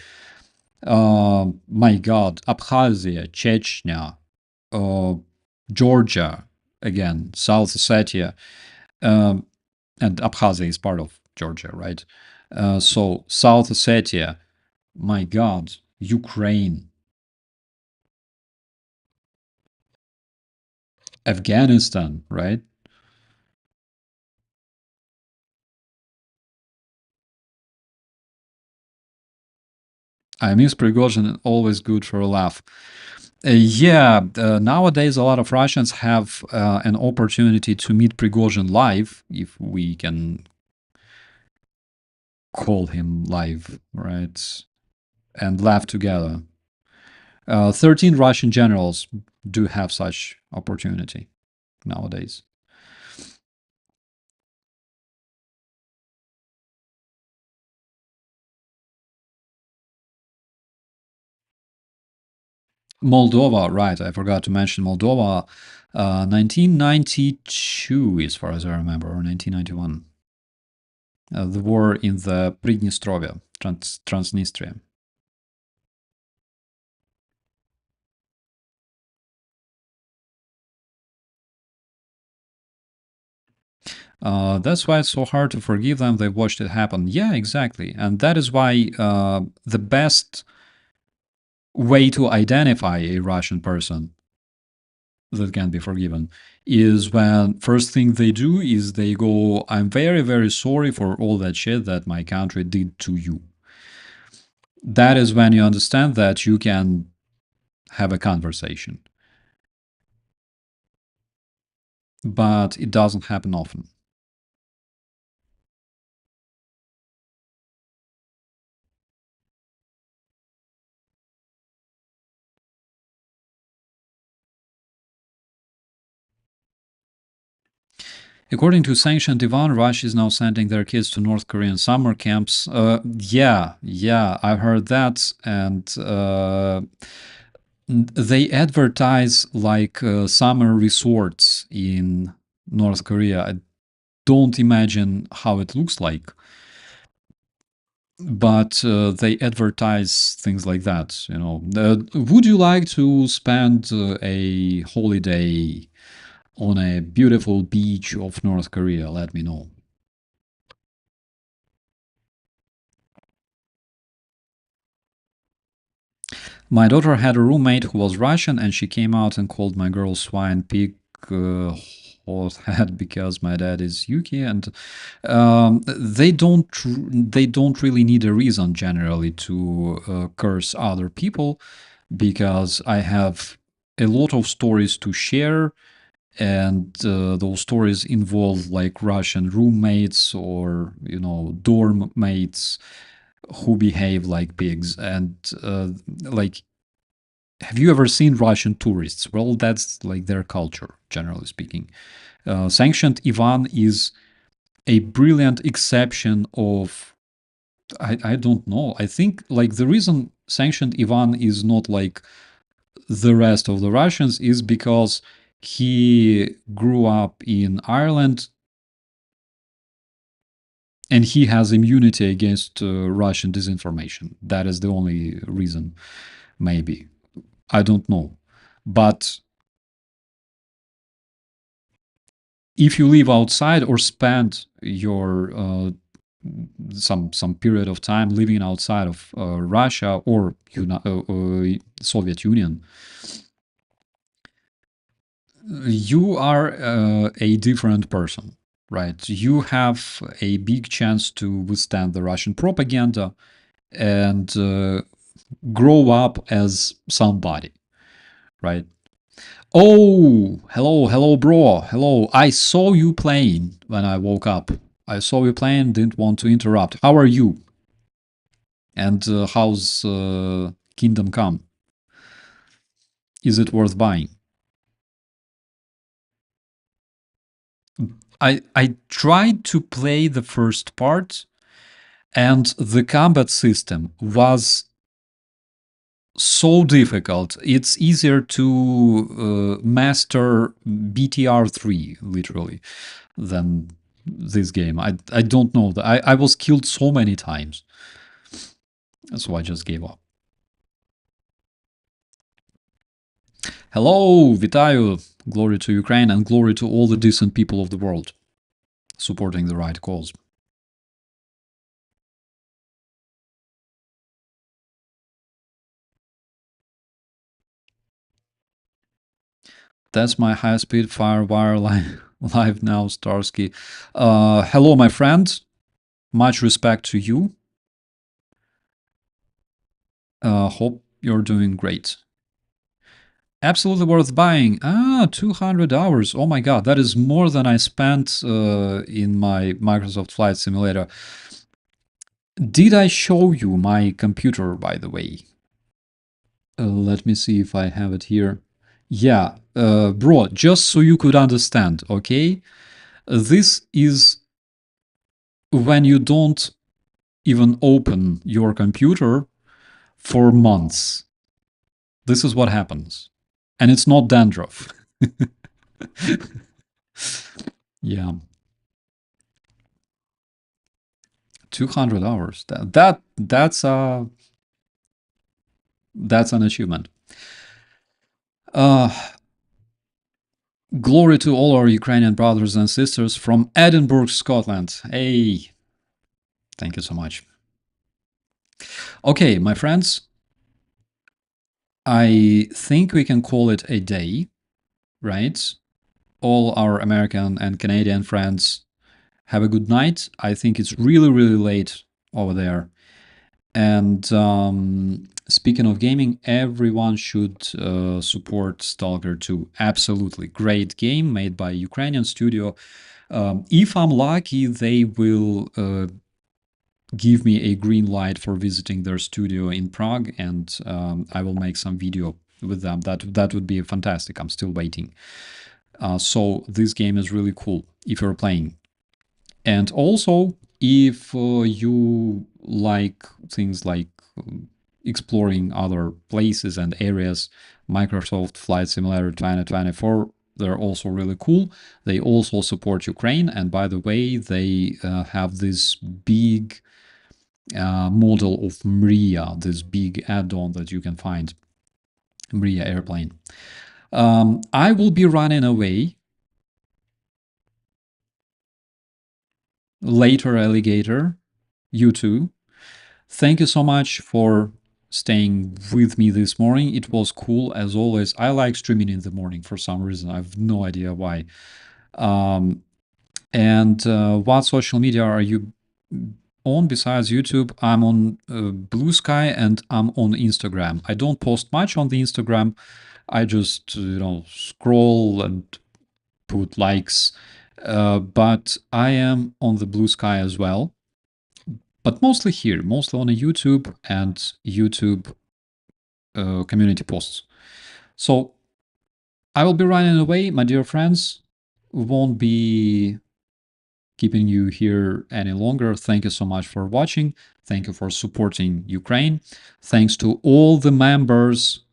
My God, Abkhazia, Chechnya, Georgia, again, South Ossetia, um, and Abkhazia is part of Georgia, right? So South Ossetia, my God, Ukraine, Afghanistan, right? I miss Prigozhin, always good for a laugh. Nowadays a lot of Russians have an opportunity to meet Prigozhin live, if we can call him live, right? And laugh together. 13 Russian generals do have such opportunity nowadays. Moldova, right, I forgot to mention Moldova. 1992, as far as I remember, or 1991. The war in the Pridnestrovia, Transnistria. That's why it's so hard to forgive them. They watched it happen. Yeah, exactly. And that is why the best way to identify a Russian person that can be forgiven is when first thing they do is they go, I'm very, very sorry for all that shit that my country did to you. That is when you understand that you can have a conversation. But it doesn't happen often. According to Sanctioned Divan, Russia is now sending their kids to North Korean summer camps. Yeah, I've heard that. And they advertise like summer resorts in North Korea. I don't imagine how it looks like, but they advertise things like that. Would you like to spend a holiday on a beautiful beach of North Korea? Let me know. My daughter had a roommate who was Russian, and she came out and called my girl swine, pig, hothead because my dad is Yuki, and they don't really need a reason generally to curse other people, because I have a lot of stories to share, and those stories involve like Russian roommates or dorm mates who behave like pigs, and like, have you ever seen Russian tourists? Well, that's like their culture, generally speaking. Sanctioned Ivan is a brilliant exception of, I don't know. I think like the reason Sanctioned Ivan is not like the rest of the Russians is because he grew up in Ireland and he has immunity against Russian disinformation. That is the only reason, maybe. I don't know. But if you live outside or spend your some period of time living outside of Russia or Soviet Union, you are a different person, right? You have a big chance to withstand the Russian propaganda and grow up as somebody, right? Oh, hello, bro. Hello. I saw you playing when I woke up. I saw you playing, didn't want to interrupt. How are you? And how's Kingdom Come? Is it worth buying? I tried to play the first part, and the combat system was so difficult. It's easier to master BTR3, literally, than this game. I don't know. I was killed so many times, so I just gave up. Hello, Vitayu. Glory to Ukraine and glory to all the decent people of the world supporting the right cause. That's my high-speed firewire live now, Starsky. Hello, my friend. Much respect to you. Hope you're doing great. Absolutely worth buying. 200 hours. Oh my god, that is more than I spent in my Microsoft Flight Simulator. Did I show you my computer, by the way? Let me see if I have it here. Yeah, bro, just so you could understand, okay? This is when you don't even open your computer for months. This is what happens. And it's not dandruff. Yeah. 200 hours. That's an achievement. Glory to all our Ukrainian brothers and sisters from Edinburgh, Scotland. Hey, thank you so much. Okay, my friends, I think we can call it a day, right? All our American and Canadian friends, have a good night. I think it's really, really late over there. And speaking of gaming, everyone should support Stalker 2. Absolutely great game made by Ukrainian studio. If I'm lucky, they will give me a green light for visiting their studio in Prague, and I will make some video with them. That would be fantastic. I'm still waiting. So this game is really cool if you're playing. And also, if you like things like exploring other places and areas, Microsoft Flight Simulator 2024, they're also really cool. They also support Ukraine. And by the way, they have this big model of Mria, this big add-on that you can find, Mria airplane. I will be running away later, alligator. You too. Thank you so much for staying with me this morning. It was cool as always. I like streaming in the morning for some reason. I have no idea why. And what social media are you on besides YouTube? I'm on Blue Sky and I'm on Instagram. I don't post much on the Instagram. I just scroll and put likes. But I am on the Blue Sky as well. But mostly here, mostly on YouTube and YouTube community posts. So I will be running away, my dear friends. Won't be keeping you here any longer. Thank you so much for watching. Thank you for supporting Ukraine. Thanks to all the members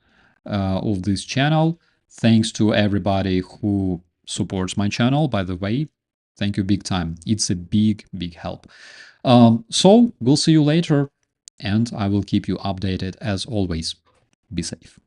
of this channel. Thanks to everybody who supports my channel, by the way. Thank you big time. It's a big, big help. So we'll see you later, and I will keep you updated as always. Be safe.